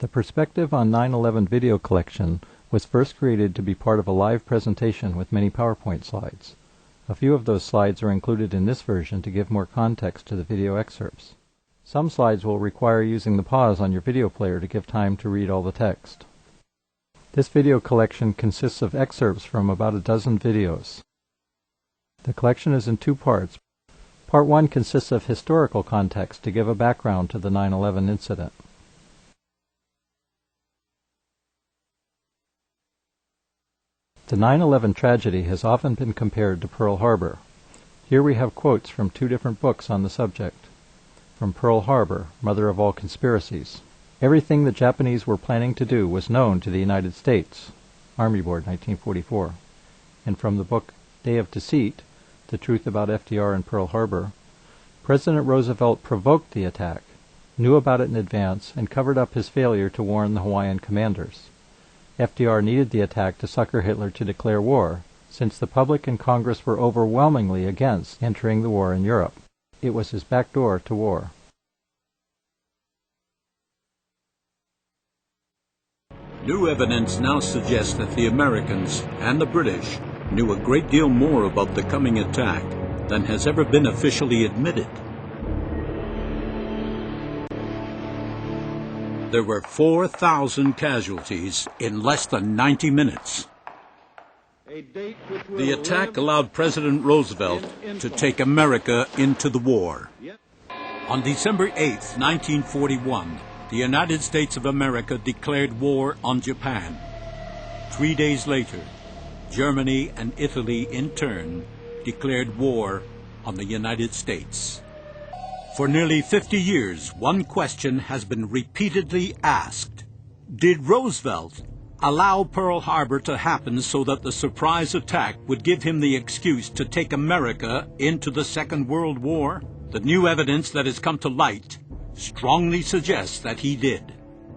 The Perspective on 9/11 video collection was first created to be part of a live presentation with many PowerPoint slides. A few of those slides are included in this version to give more context to the video excerpts. Some slides will require using the pause on your video player to give time to read all the text. This video collection consists of excerpts from about a dozen videos. The collection is in two parts. Part 1 consists of historical context to give a background to the 9/11 incident. The 9/11 tragedy has often been compared to Pearl Harbor. Here we have quotes from two different books on the subject. From Pearl Harbor, Mother of All Conspiracies. Everything the Japanese were planning to do was known to the United States. Army Board, 1944. And from the book Day of Deceit, The Truth About FDR and Pearl Harbor, President Roosevelt provoked the attack, knew about it in advance, and covered up his failure to warn the Hawaiian commanders. FDR needed the attack to sucker Hitler to declare war, since the public and Congress were overwhelmingly against entering the war in Europe. It was his backdoor to war. New evidence now suggests that the Americans and the British knew a great deal more about the coming attack than has ever been officially admitted. There were 4,000 casualties in less than 90 minutes. The attack allowed President Roosevelt to take America into the war. On December 8, 1941, the United States of America declared war on Japan. 3 days later, Germany and Italy in turn declared war on the United States. For nearly 50 years, one question has been repeatedly asked. Did Roosevelt allow Pearl Harbor to happen so that the surprise attack would give him the excuse to take America into the Second World War? The new evidence that has come to light strongly suggests that he did.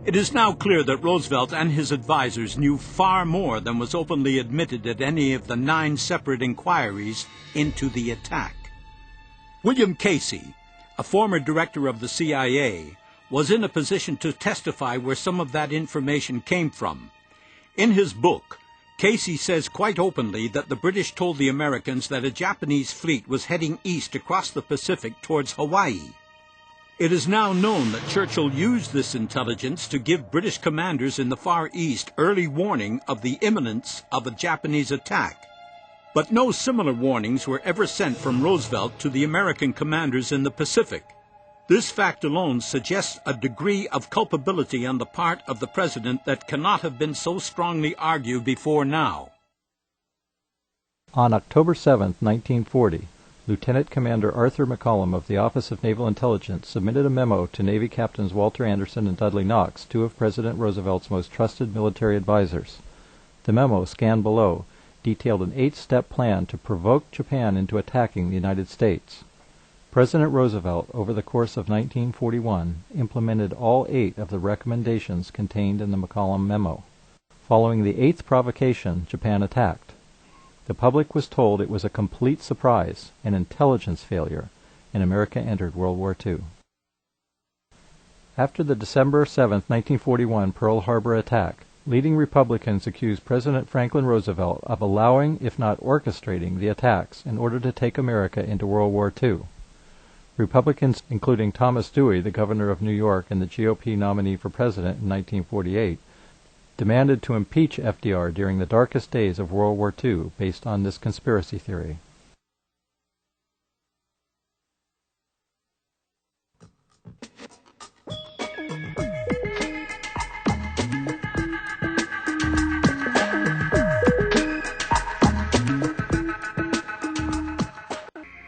It is now clear that Roosevelt and his advisors knew far more than was openly admitted at any of the 9 separate inquiries into the attack. William Casey, a former director of the CIA, was in a position to testify where some of that information came from. In his book, Casey says quite openly that the British told the Americans that a Japanese fleet was heading east across the Pacific towards Hawaii. It is now known that Churchill used this intelligence to give British commanders in the Far East early warning of the imminence of a Japanese attack. But no similar warnings were ever sent from Roosevelt to the American commanders in the Pacific. This fact alone suggests a degree of culpability on the part of the president that cannot have been so strongly argued before now. On October 7, 1940, Lieutenant Commander Arthur McCollum of the Office of Naval Intelligence submitted a memo to Navy Captains Walter Anderson and Dudley Knox, two of President Roosevelt's most trusted military advisors. The memo, scanned below, detailed an 8-step plan to provoke Japan into attacking the United States. President Roosevelt, over the course of 1941, implemented all 8 of the recommendations contained in the McCollum memo. Following the 8th provocation, Japan attacked. The public was told it was a complete surprise, an intelligence failure, and America entered World War II. After the December 7, 1941 Pearl Harbor attack, leading Republicans accused President Franklin Roosevelt of allowing, if not orchestrating, the attacks in order to take America into World War II. Republicans, including Thomas Dewey, the governor of New York and the GOP nominee for president in 1948, demanded to impeach FDR during the darkest days of World War II based on this conspiracy theory.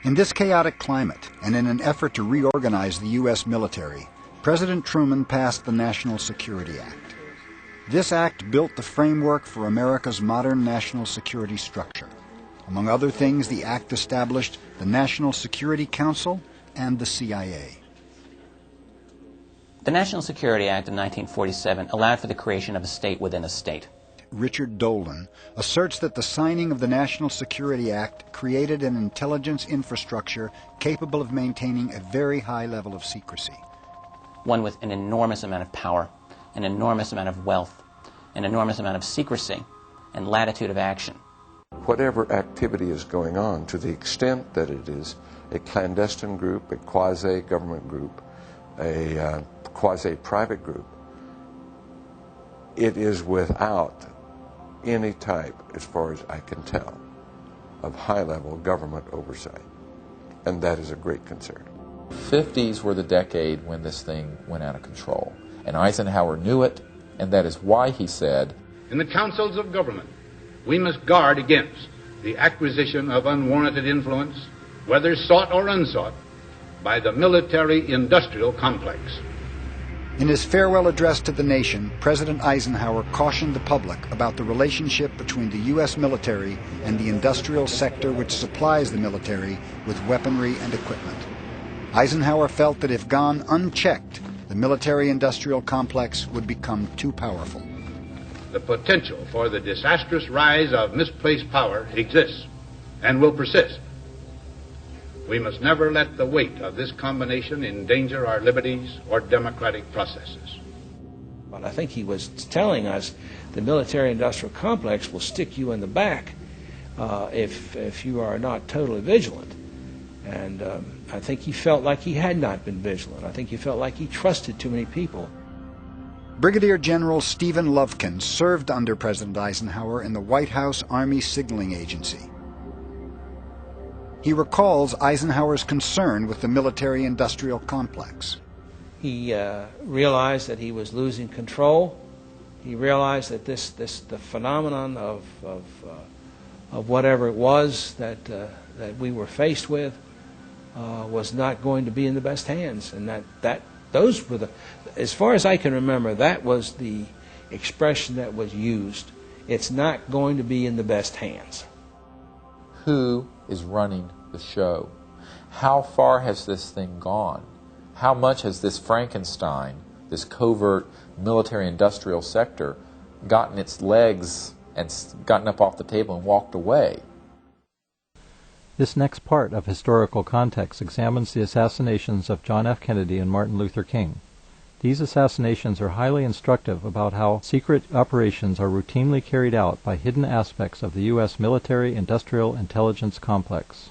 In this chaotic climate, and in an effort to reorganize the U.S. military, President Truman passed the National Security Act. This act built the framework for America's modern national security structure. Among other things, the act established the National Security Council and the CIA. The National Security Act of 1947 allowed for the creation of a state within a state. Richard Dolan asserts that the signing of the National Security Act created an intelligence infrastructure capable of maintaining a very high level of secrecy. One with an enormous amount of power an enormous amount of wealth, an enormous amount of secrecy, and latitude of action. Whatever activity is going on, to the extent that it is a clandestine group, a quasi-government group, a quasi-private group, it is without any type, as far as I can tell, of high-level government oversight. And that is a great concern. 50s were the decade when this thing went out of control. And Eisenhower knew it, and that is why he said, "In the councils of government, we must guard against the acquisition of unwarranted influence, whether sought or unsought, by the military-industrial complex." In his farewell address to the nation, President Eisenhower cautioned the public about the relationship between the U.S. military and the industrial sector which supplies the military with weaponry and equipment. Eisenhower felt that if gone unchecked, the military-industrial complex would become too powerful. The potential for the disastrous rise of misplaced power exists and will persist. We must never let the weight of this combination endanger our liberties or democratic processes. But I think he was telling us the military-industrial complex will stick you in the back if you are not totally vigilant. And I think he felt like he had not been vigilant. I think he felt like he trusted too many people. Brigadier General Stephen Lovkin served under President Eisenhower in the White House Army Signaling Agency. He recalls Eisenhower's concern with the military-industrial complex. He realized that he was losing control. He realized that the phenomenon of whatever it was that we were faced with was not going to be in the best hands, and those were as far as I can remember, that was the expression that was used. It's not going to be in the best hands. who is running the show? How far has this thing gone? How much has this Frankenstein, this covert military-industrial sector, gotten its legs and gotten up off the table and walked away? This next part of Historical Context examines the assassinations of John F. Kennedy and Martin Luther King. These assassinations are highly instructive about how secret operations are routinely carried out by hidden aspects of the U.S. military-industrial intelligence complex.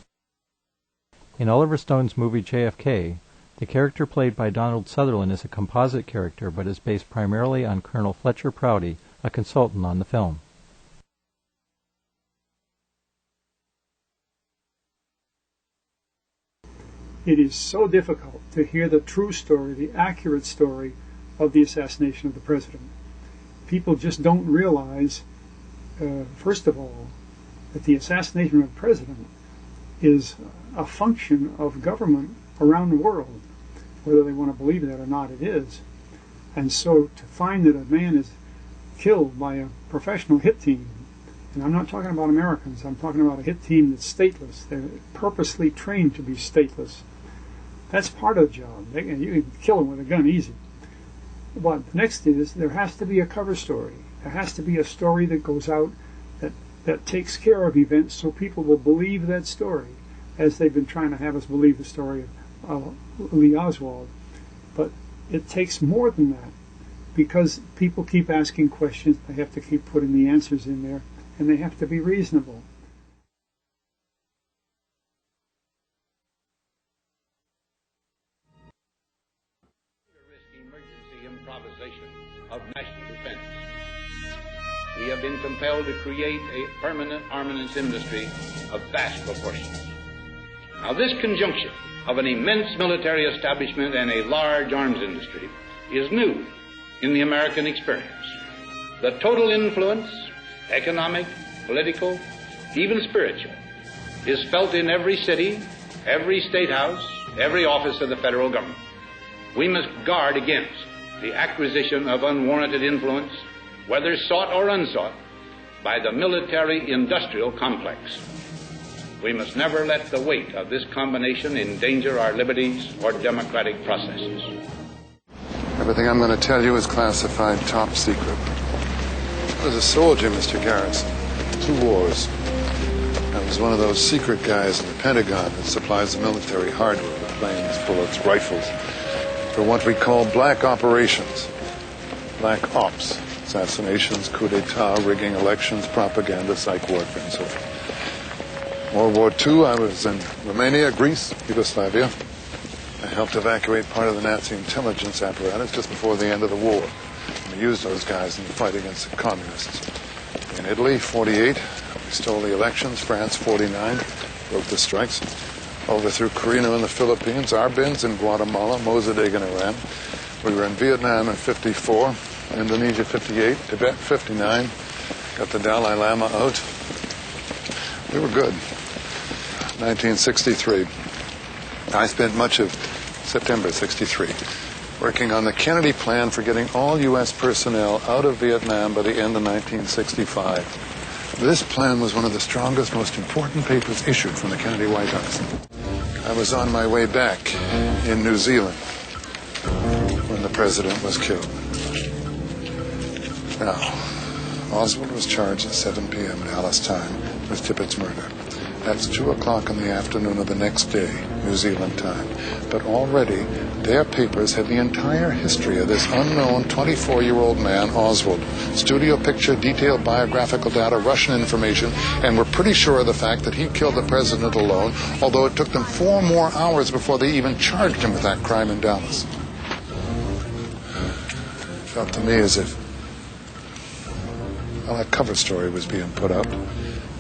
In Oliver Stone's movie JFK, the character played by Donald Sutherland is a composite character but is based primarily on Colonel Fletcher Prouty, a consultant on the film. It is so difficult to hear the true story, the accurate story of the assassination of the president. People just don't realize, first of all, that the assassination of the president is a function of government around the world. Whether they want to believe that or not, it is. And so to find that a man is killed by a professional hit team, and I'm not talking about Americans, I'm talking about a hit team that's stateless. They're purposely trained to be stateless. That's part of the job. You can kill them with a gun easy. But the next is there has to be a cover story. There has to be a story that goes out that takes care of events so people will believe that story, as they've been trying to have us believe the story of Lee Oswald. But it takes more than that, because people keep asking questions. They have to keep putting the answers in there, and they have to be reasonable. Of national defense. We have been compelled to create a permanent armaments industry of vast proportions. Now, this conjunction of an immense military establishment and a large arms industry is new in the American experience. The total influence, economic, political, even spiritual, is felt in every city, every state house, every office of the federal government. We must guard against the acquisition of unwarranted influence, whether sought or unsought, by the military-industrial complex. We must never let the weight of this combination endanger our liberties or democratic processes. Everything I'm going to tell you is classified top secret. I was a soldier, Mr. Garrison. 2 wars. I was one of those secret guys in the Pentagon that supplies the military hardware with planes, bullets, rifles, for what we call black operations. black ops, assassinations, coup d'etat, rigging elections, propaganda, psych warfare, and so forth. World War II, I was in Romania, Greece, Yugoslavia. I helped evacuate part of the Nazi intelligence apparatus just before the end of the war. We used those guys in the fight against the communists. In Italy, 48, we stole the elections. France, 49, broke the strikes. Overthrew Carino in the Philippines, Arbenz in Guatemala, Mossadegh in Iran. We were in Vietnam in 54, Indonesia 58, Tibet 59. Got the Dalai Lama out. We were good. 1963. I spent much of September 63 working on the Kennedy plan for getting all U.S. personnel out of Vietnam by the end of 1965. This plan was one of the strongest, most important papers issued from the Kennedy White House. I was on my way back in New Zealand when the president was killed. Now, Oswald was charged at 7 p.m. Dallas time with Tippett's murder. That's 2 o'clock in the afternoon of the next day, New Zealand time. But already, their papers had the entire history of this unknown 24-year-old man, Oswald. Studio picture, detailed biographical data, Russian information, and were pretty sure of the fact that he killed the president alone, although it took them 4 more hours before they even charged him with that crime in Dallas. It felt to me as if, well, a cover story was being put up,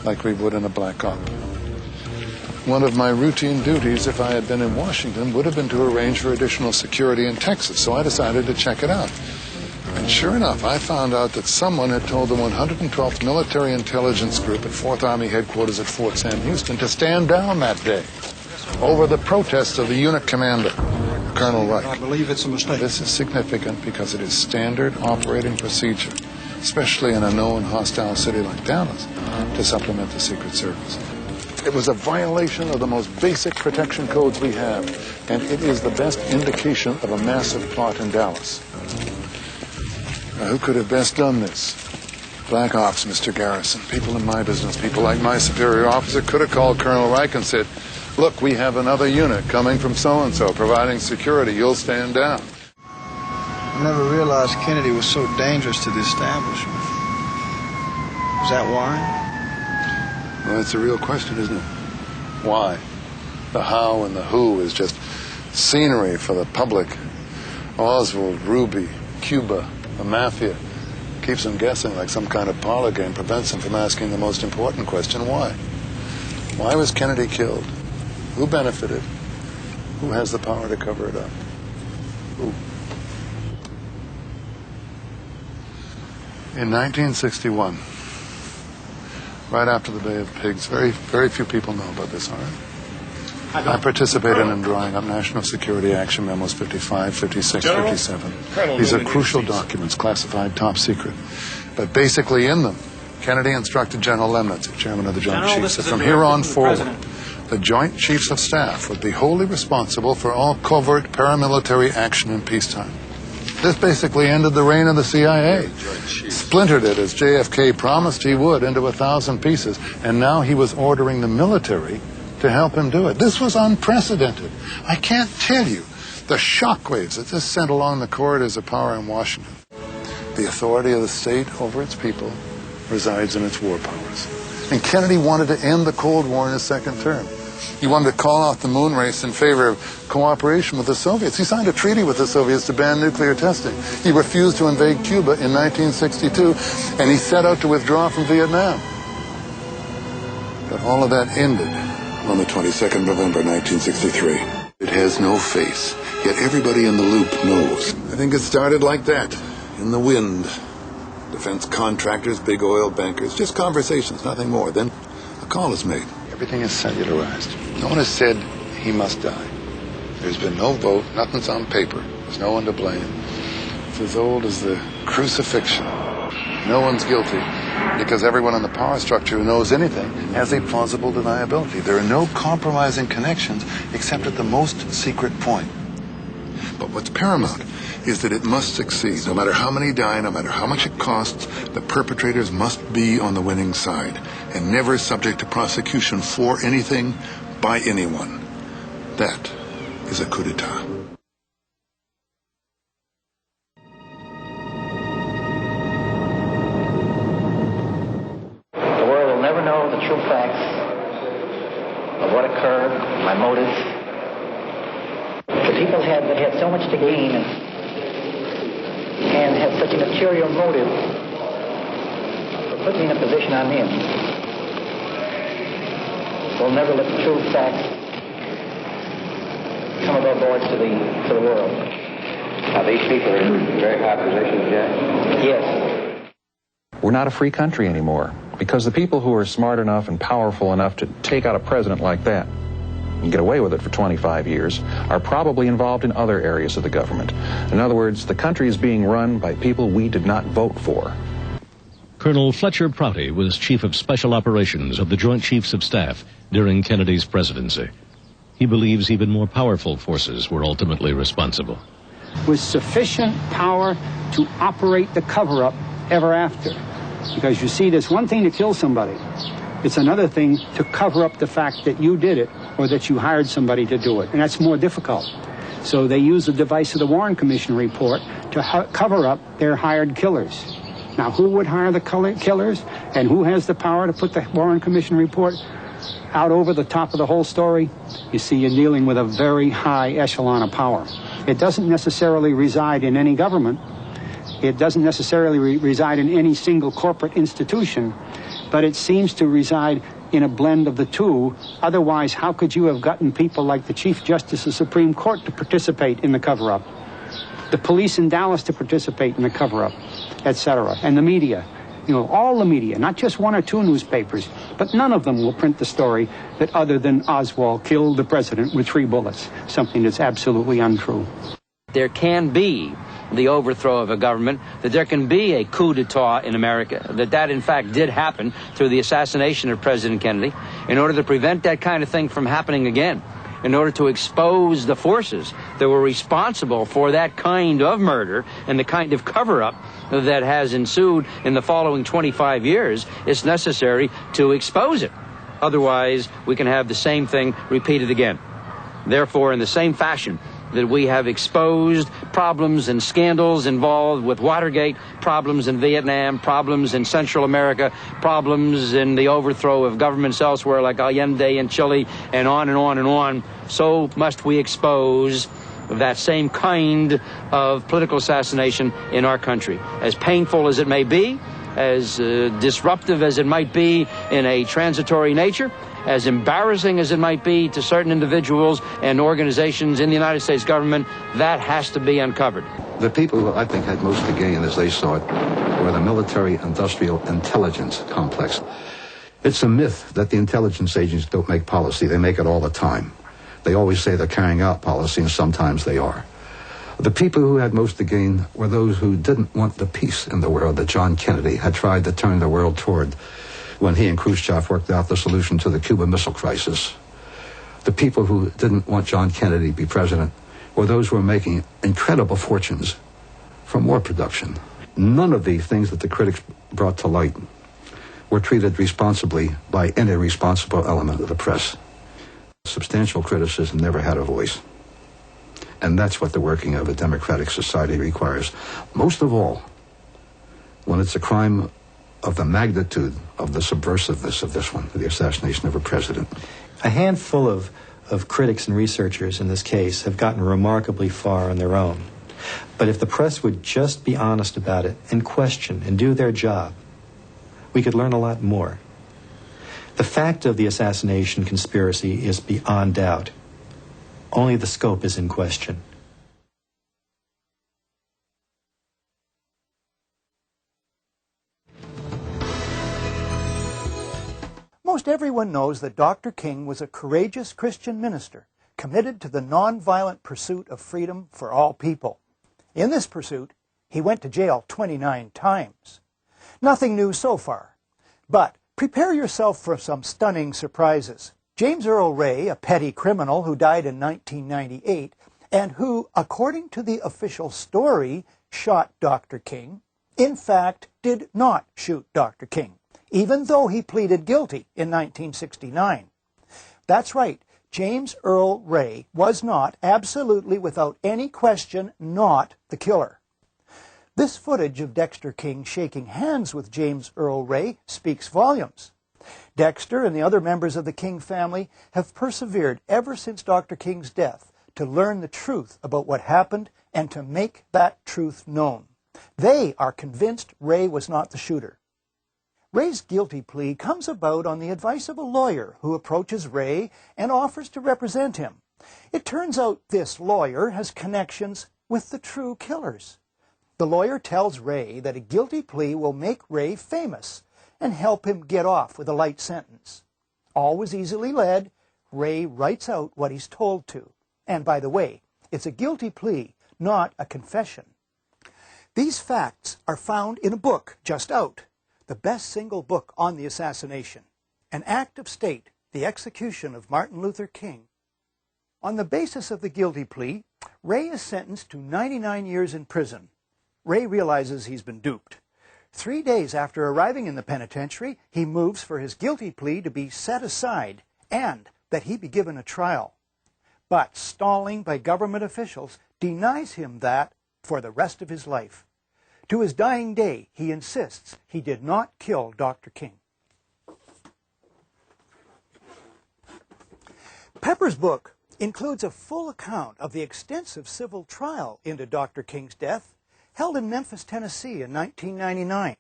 like we would in a black op. One of my routine duties, if I had been in Washington, would have been to arrange for additional security in Texas, so I decided to check it out. And sure enough, I found out that someone had told the 112th Military Intelligence Group at 4th Army Headquarters at Fort Sam Houston to stand down that day over the protests of the unit commander, Colonel Reich. I believe it's a mistake. This is significant because it is standard operating procedure, especially in a known hostile city like Dallas, to supplement the Secret Service. It was a violation of the most basic protection codes we have, and it is the best indication of a massive plot in Dallas. Now, who could have best done this? Black Ops, Mr. Garrison. People in my business, people like my superior officer could have called Colonel Reich and said, look, we have another unit coming from so-and-so providing security. You'll stand down. I never realized Kennedy was so dangerous to the establishment. Is that why? Well, that's a real question, isn't it? Why? The how and the who is just scenery for the public. Oswald, Ruby, Cuba, the mafia. Keeps them guessing like some kind of parlor game, prevents them from asking the most important question, why? Why was Kennedy killed? Who benefited? Who has the power to cover it up? Who? In 1961, right after the Bay of Pigs, very few people know about this, all right? I participated in drawing up National Security Action Memos 55, 56, 57. These are crucial documents, classified top secret. But basically in them, Kennedy instructed General Lemnitz, chairman of the Joint Chiefs, that from here on forward, the Joint Chiefs of Staff would be wholly responsible for all covert paramilitary action in peacetime. This basically ended the reign of the CIA, splintered it as JFK promised he would into 1,000 pieces, and now he was ordering the military to help him do it. This was unprecedented. I can't tell you the shockwaves that this sent along the corridors of power in Washington. The authority of the state over its people resides in its war powers. And Kennedy wanted to end the Cold War in his second term. He wanted to call off the moon race in favor of cooperation with the Soviets. He signed a treaty with the Soviets to ban nuclear testing. He refused to invade Cuba in 1962, and he set out to withdraw from Vietnam. But all of that ended on the 22nd of November, 1963. It has no face, yet everybody in the loop knows. I think it started like that, in the wind. Defense contractors, big oil bankers, just conversations, nothing more. Then a call is made. Everything is cellularized. No one has said he must die. There's been no vote, nothing's on paper. There's no one to blame. It's as old as the crucifixion. No one's guilty, because everyone in the power structure who knows anything has a plausible deniability. There are no compromising connections except at the most secret point. But what's paramount is that it must succeed. No matter how many die, no matter how much it costs, the perpetrators must be on the winning side and never subject to prosecution for anything by anyone. That is a coup d'etat. know the true facts of what occurred, my motives. The people had so much to gain and had such a material motive for putting me in a position I'm in. We'll never let the true facts come above boards to the world. Now, these people are in very high positions, Jack? Yes. We're not a free country anymore because the people who are smart enough and powerful enough to take out a president like that and get away with it for 25 years are probably involved in other areas of the government. In other words, the country is being run by people we did not vote for. Colonel Fletcher Prouty was Chief of Special Operations of the Joint Chiefs of Staff during Kennedy's presidency. He believes even more powerful forces were ultimately responsible. With sufficient power to operate the cover-up ever after. Because you see, there's one thing to kill somebody. It's another thing to cover up the fact that you did it or that you hired somebody to do it. And that's more difficult. So they use the device of the Warren Commission report to cover up their hired killers. Now, who would hire the killers? And who has the power to put the Warren Commission report out over the top of the whole story? You see, you're dealing with a very high echelon of power. It doesn't necessarily reside in any government. It doesn't necessarily reside in any single corporate institution, but it seems to reside in a blend of the two. Otherwise, how could you have gotten people like the Chief Justice of the Supreme Court to participate in the cover-up, the police in Dallas to participate in the cover-up, etc., and the media? You know, all the media, not just one or two newspapers, but none of them will print the story that other than Oswald killed the president with 3 bullets, something that's absolutely untrue. There can be the overthrow of a government, that there can be a coup d'etat in America, that in fact did happen through the assassination of President Kennedy. In order to prevent that kind of thing from happening again, in order to expose the forces that were responsible for that kind of murder and the kind of cover-up that has ensued in the following 25 years, it's necessary to expose it. Otherwise, we can have the same thing repeated again. Therefore, in the same fashion that we have exposed problems and scandals involved with Watergate, problems in Vietnam, problems in Central America, problems in the overthrow of governments elsewhere like Allende in Chile, and on and on and on, so must we expose that same kind of political assassination in our country. As painful as it may be, as disruptive as it might be in a transitory nature, as embarrassing as it might be to certain individuals and organizations in the United States government, that has to be uncovered. The people who I think had most to gain, as they saw it, were the military-industrial intelligence complex. It's a myth that the intelligence agents don't make policy. They make it all the time. They always say they're carrying out policy, and sometimes they are. The people who had most to gain were those who didn't want the peace in the world that John Kennedy had tried to turn the world toward when he and Khrushchev worked out the solution to the Cuban Missile Crisis. The people who didn't want John Kennedy to be president were those who were making incredible fortunes from war production. None of the things that the critics brought to light were treated responsibly by any responsible element of the press. Substantial criticism never had a voice. And that's what the working of a democratic society requires. Most of all, when it's a crime of the magnitude of the subversiveness of this one, the assassination of a president. A handful of critics and researchers in this case have gotten remarkably far on their own. But if the press would just be honest about it and question and do their job, we could learn a lot more. The fact of the assassination conspiracy is beyond doubt. Only the scope is in question. Most everyone knows that Dr. King was a courageous Christian minister committed to the nonviolent pursuit of freedom for all people. In this pursuit, he went to jail 29 times. Nothing new so far, but prepare yourself for some stunning surprises. James Earl Ray, a petty criminal who died in 1998, and who, according to the official story, shot Dr. King, in fact did not shoot Dr. King, even though he pleaded guilty in 1969. That's right, James Earl Ray was not, absolutely without any question, not the killer. This footage of Dexter King shaking hands with James Earl Ray speaks volumes. Dexter and the other members of the King family have persevered ever since Dr. King's death to learn the truth about what happened and to make that truth known. They are convinced Ray was not the shooter. Ray's guilty plea comes about on the advice of a lawyer who approaches Ray and offers to represent him. It turns out this lawyer has connections with the true killers. The lawyer tells Ray that a guilty plea will make Ray famous and help him get off with a light sentence. Always easily led, Ray writes out what he's told to. And by the way, it's a guilty plea, not a confession. These facts are found in a book just out, the best single book on the assassination, An Act of State, the Execution of Martin Luther King. On the basis of the guilty plea, Ray is sentenced to 99 years in prison. Ray realizes he's been duped. 3 days after arriving in the penitentiary, he moves for his guilty plea to be set aside and that he be given a trial. But stalling by government officials denies him that for the rest of his life. To his dying day, he insists he did not kill Dr. King. Pepper's book includes a full account of the extensive civil trial into Dr. King's death held in Memphis, Tennessee in 1999.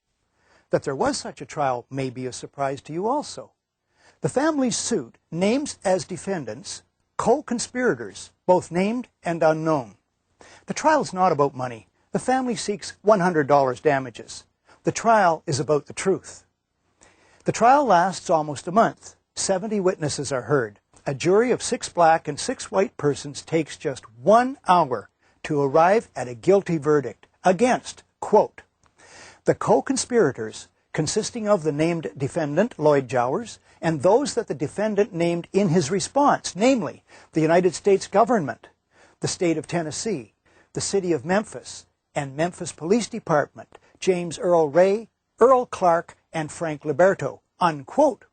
That there was such a trial may be a surprise to you also. The family's suit names as defendants co-conspirators, both named and unknown. The trial is not about money. The family seeks $100 damages. The trial is about the truth. The trial lasts almost a month. 70 witnesses are heard. A jury of 6 black and 6 white persons takes just 1 hour to arrive at a guilty verdict against, quote, the co-conspirators consisting of the named defendant, Lloyd Jowers, and those that the defendant named in his response, namely, the United States government, the state of Tennessee, the city of Memphis, and Memphis Police Department, James Earl Ray, Earl Clark, and Frank Liberto, unquote.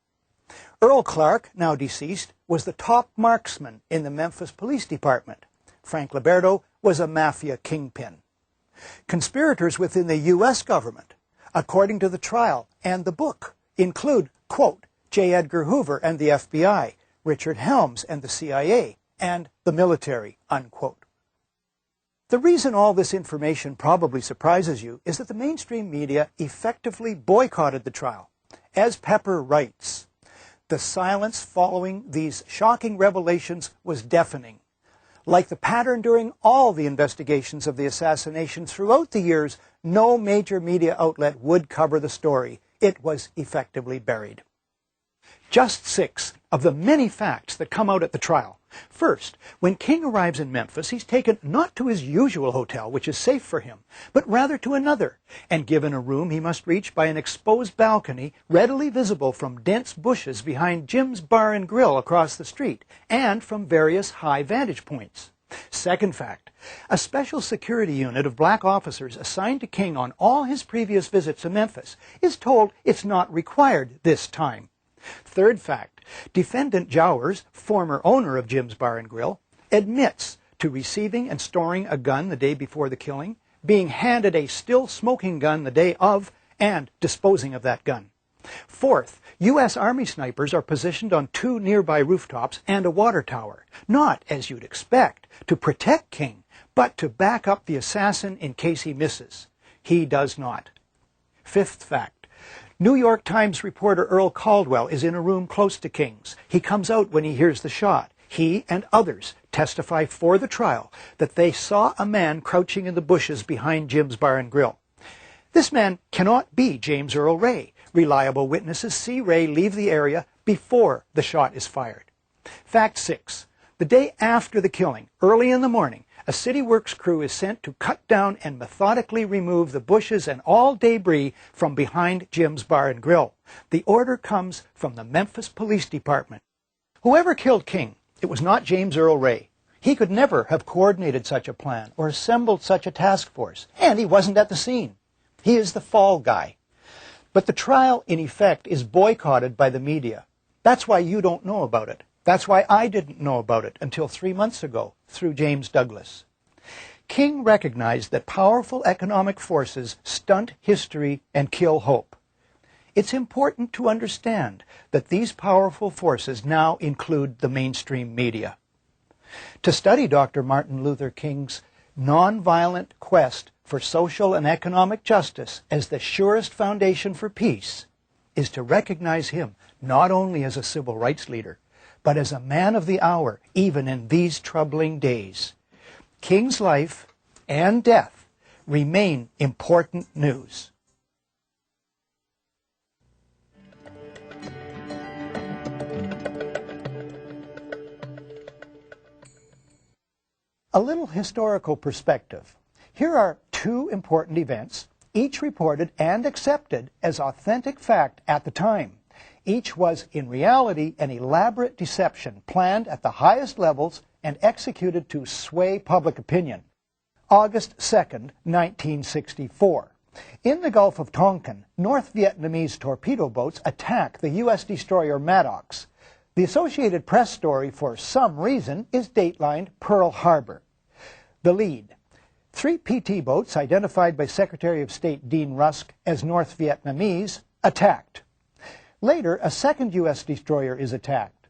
Earl Clark, now deceased, was the top marksman in the Memphis Police Department. Frank Liberto was a mafia kingpin. Conspirators within the U.S. government, according to the trial and the book, include, quote, J. Edgar Hoover and the FBI, Richard Helms and the CIA, and the military, unquote. The reason all this information probably surprises you is that the mainstream media effectively boycotted the trial. As Pepper writes, the silence following these shocking revelations was deafening. Like the pattern during all the investigations of the assassination throughout the years, no major media outlet would cover the story. It was effectively buried. Just 6 of the many facts that come out at the trial. First, when King arrives in Memphis, he's taken not to his usual hotel, which is safe for him, but rather to another, and given a room he must reach by an exposed balcony readily visible from dense bushes behind Jim's Bar and Grill across the street, and from various high vantage points. Second fact, a special security unit of black officers assigned to King on all his previous visits to Memphis is told it's not required this time. Third fact, defendant Jowers, former owner of Jim's Bar and Grill, admits to receiving and storing a gun the day before the killing, being handed a still smoking gun the day of, and disposing of that gun. Fourth, U.S. Army snipers are positioned on 2 nearby rooftops and a water tower, not, as you'd expect, to protect King, but to back up the assassin in case he misses. He does not. Fifth fact, New York Times reporter Earl Caldwell is in a room close to King's. He comes out when he hears the shot. He and others testify for the trial that they saw a man crouching in the bushes behind Jim's Bar and Grill. This man cannot be James Earl Ray. Reliable witnesses see Ray leave the area before the shot is fired. Fact 6. The day after the killing, early in the morning, a city works crew is sent to cut down and methodically remove the bushes and all debris from behind Jim's Bar and Grill. The order comes from the Memphis Police Department. Whoever killed King, it was not James Earl Ray. He could never have coordinated such a plan or assembled such a task force, and he wasn't at the scene. He is the fall guy. But the trial, in effect, is boycotted by the media. That's why you don't know about it. That's why I didn't know about it until 3 months ago, through James Douglas. King recognized that powerful economic forces stunt history and kill hope. It's important to understand that these powerful forces now include the mainstream media. To study Dr. Martin Luther King's nonviolent quest for social and economic justice as the surest foundation for peace is to recognize him not only as a civil rights leader, but as a man of the hour, even in these troubling days. King's life and death remain important news. A little historical perspective. Here are two important events, each reported and accepted as authentic fact at the time. Each was, in reality, an elaborate deception planned at the highest levels and executed to sway public opinion. August 2nd, 1964. In the Gulf of Tonkin, North Vietnamese torpedo boats attack the U.S. destroyer Maddox. The Associated Press story, for some reason, is datelined Pearl Harbor. The lead. 3 PT boats, identified by Secretary of State Dean Rusk as North Vietnamese, attacked. Later, a second U.S. destroyer is attacked.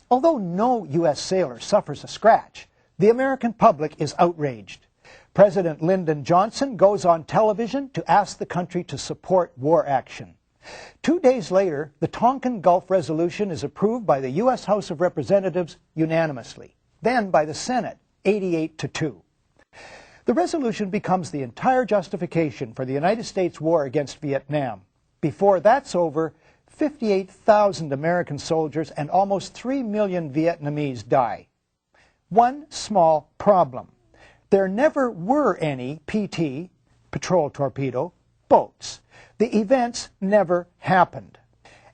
Although no U.S. sailor suffers a scratch, the American public is outraged. President Lyndon Johnson goes on television to ask the country to support war action. 2 days later, the Tonkin Gulf Resolution is approved by the U.S. House of Representatives unanimously, then by the Senate 88-2. The resolution becomes the entire justification for the United States war against Vietnam. Before that's over, 58,000 American soldiers and almost 3 million Vietnamese die. One small problem. There never were any PT, patrol torpedo, boats. The events never happened.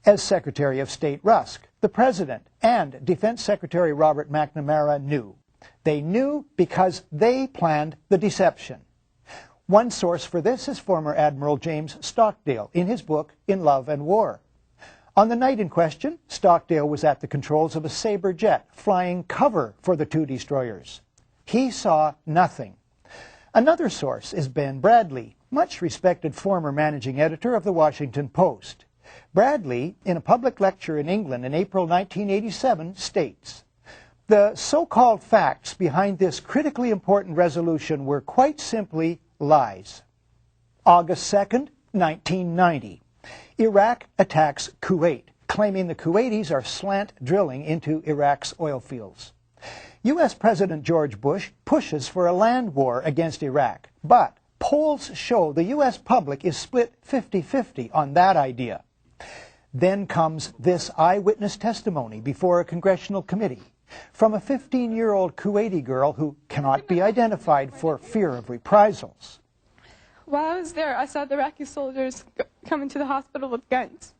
As Secretary of State Rusk, the President, and Defense Secretary Robert McNamara knew. They knew because they planned the deception. One source for this is former Admiral James Stockdale in his book In Love and War. On the night in question, Stockdale was at the controls of a Sabre jet flying cover for the 2 destroyers. He saw nothing. Another source is Ben Bradlee, much respected former managing editor of the Washington Post. Bradlee, in a public lecture in England in April 1987, states, "The so-called facts behind this critically important resolution were quite simply lies." August 2nd, 1990. Iraq attacks Kuwait, claiming the Kuwaitis are slant drilling into Iraq's oil fields. U.S. President George Bush pushes for a land war against Iraq, but polls show the U.S. public is split 50-50 on that idea. Then comes this eyewitness testimony before a congressional committee from a 15-year-old Kuwaiti girl who cannot be identified for fear of reprisals. While I was there, I saw the Iraqi soldiers come into the hospital with guns.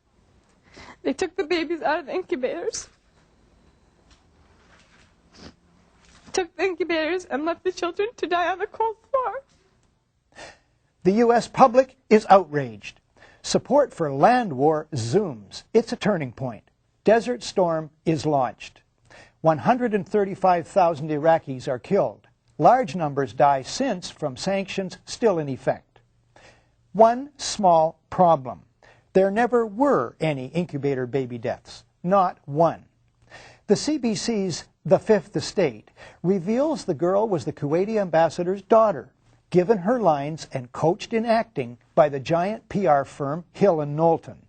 They took the babies out of the incubators, and left the children to die on the cold floor. The U.S. public is outraged. Support for land war zooms. It's a turning point. Desert Storm is launched. 135,000 Iraqis are killed. Large numbers die since from sanctions still in effect. One small problem. There never were any incubator baby deaths. Not one. The CBC's The Fifth Estate reveals the girl was the Kuwaiti ambassador's daughter, given her lines and coached in acting by the giant PR firm Hill & Knowlton.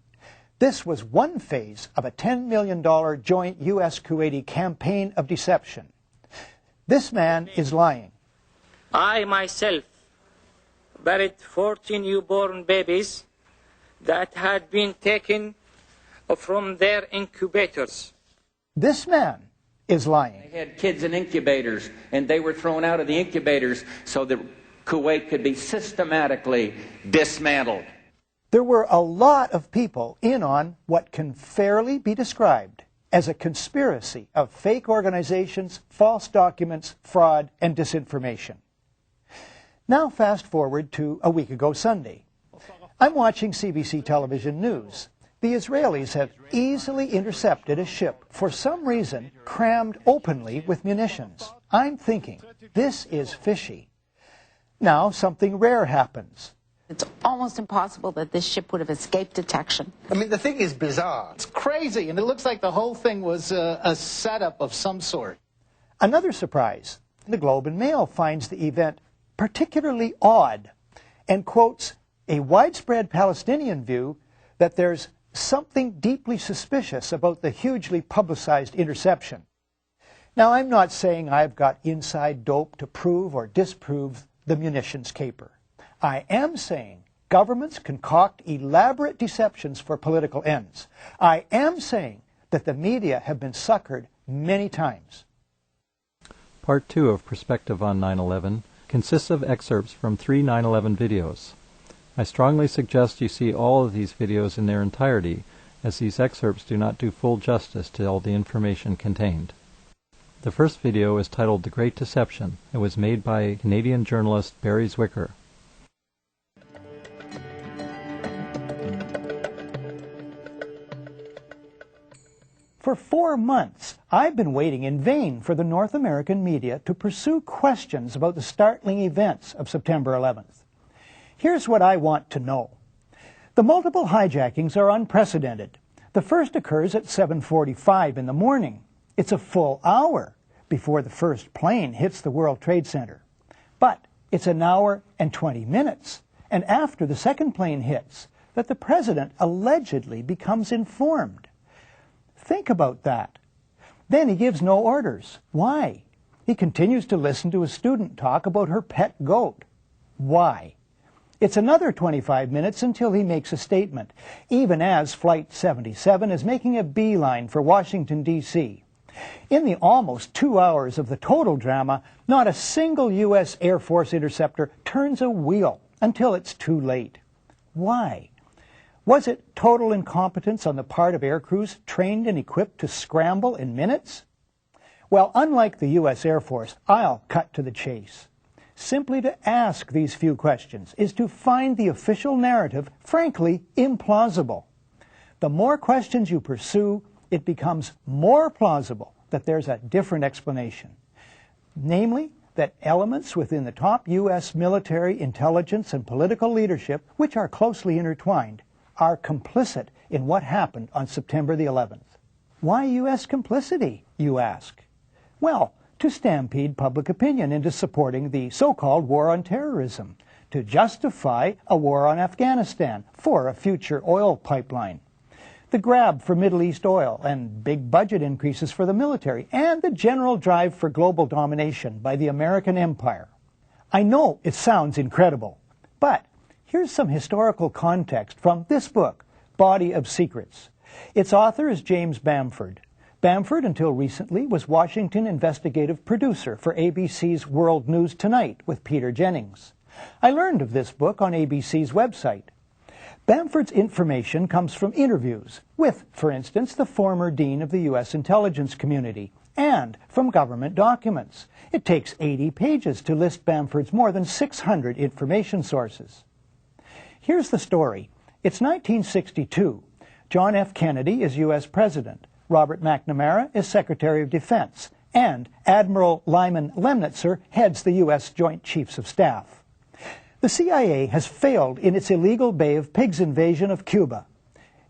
This was one phase of a $10 million joint U.S.-Kuwaiti campaign of deception. This man is lying. I myself buried 14 newborn babies that had been taken from their incubators. This man is lying. They had kids in incubators, and they were thrown out of the incubators so that Kuwait could be systematically dismantled. There were a lot of people in on what can fairly be described as a conspiracy of fake organizations, false documents, fraud, and disinformation. Now fast forward to a week ago Sunday. I'm watching CBC television news. The Israelis have easily intercepted a ship, for some reason, crammed openly with munitions. I'm thinking, this is fishy. Now something rare happens. It's almost impossible that this ship would have escaped detection. I mean, the thing is bizarre. It's crazy, and it looks like the whole thing was a setup of some sort. Another surprise. The Globe and Mail finds the event particularly odd and quotes a widespread Palestinian view that there's something deeply suspicious about the hugely publicized interception. Now, I'm not saying I've got inside dope to prove or disprove the munitions caper. I am saying governments concoct elaborate deceptions for political ends. I am saying that the media have been suckered many times. Part 2 of Perspective on 9/11 consists of excerpts from 3 9/11 videos. I strongly suggest you see all of these videos in their entirety, as these excerpts do not do full justice to all the information contained. The first video is titled The Great Deception. It was made by Canadian journalist Barry Zwicker. For 4 months, I've been waiting in vain for the North American media to pursue questions about the startling events of September 11th. Here's what I want to know. The multiple hijackings are unprecedented. The first occurs at 7:45 in the morning. It's a full hour before the first plane hits the World Trade Center. But it's an hour and 20 minutes, and after the second plane hits, that the president allegedly becomes informed. Think about that. Then he gives no orders. Why? He continues to listen to a student talk about her pet goat. Why? It's another 25 minutes until he makes a statement, even as Flight 77 is making a beeline for Washington, D.C. In the almost 2 hours of the total drama, not a single U.S. Air Force interceptor turns a wheel until it's too late. Why? Was it total incompetence on the part of air crews trained and equipped to scramble in minutes? Well, unlike the U.S. Air Force, I'll cut to the chase. Simply to ask these few questions is to find the official narrative, frankly, implausible. The more questions you pursue, it becomes more plausible that there's a different explanation. Namely, that elements within the top U.S. military, intelligence, and political leadership, which are closely intertwined, are complicit in what happened on September the 11th. Why U.S. complicity, you ask? Well, to stampede public opinion into supporting the so-called war on terrorism, to justify a war on Afghanistan for a future oil pipeline, the grab for Middle East oil and big budget increases for the military, and the general drive for global domination by the American empire. I know it sounds incredible, but here's some historical context from this book, Body of Secrets. Its author is James Bamford. Bamford, until recently, was Washington investigative producer for ABC's World News Tonight with Peter Jennings. I learned of this book on ABC's website. Bamford's information comes from interviews with, for instance, the former dean of the U.S. intelligence community, and from government documents. It takes 80 pages to list Bamford's more than 600 information sources. Here's the story. It's 1962. John F. Kennedy is U.S. President. Robert McNamara is Secretary of Defense. And Admiral Lyman Lemnitzer heads the U.S. Joint Chiefs of Staff. The CIA has failed in its illegal Bay of Pigs invasion of Cuba.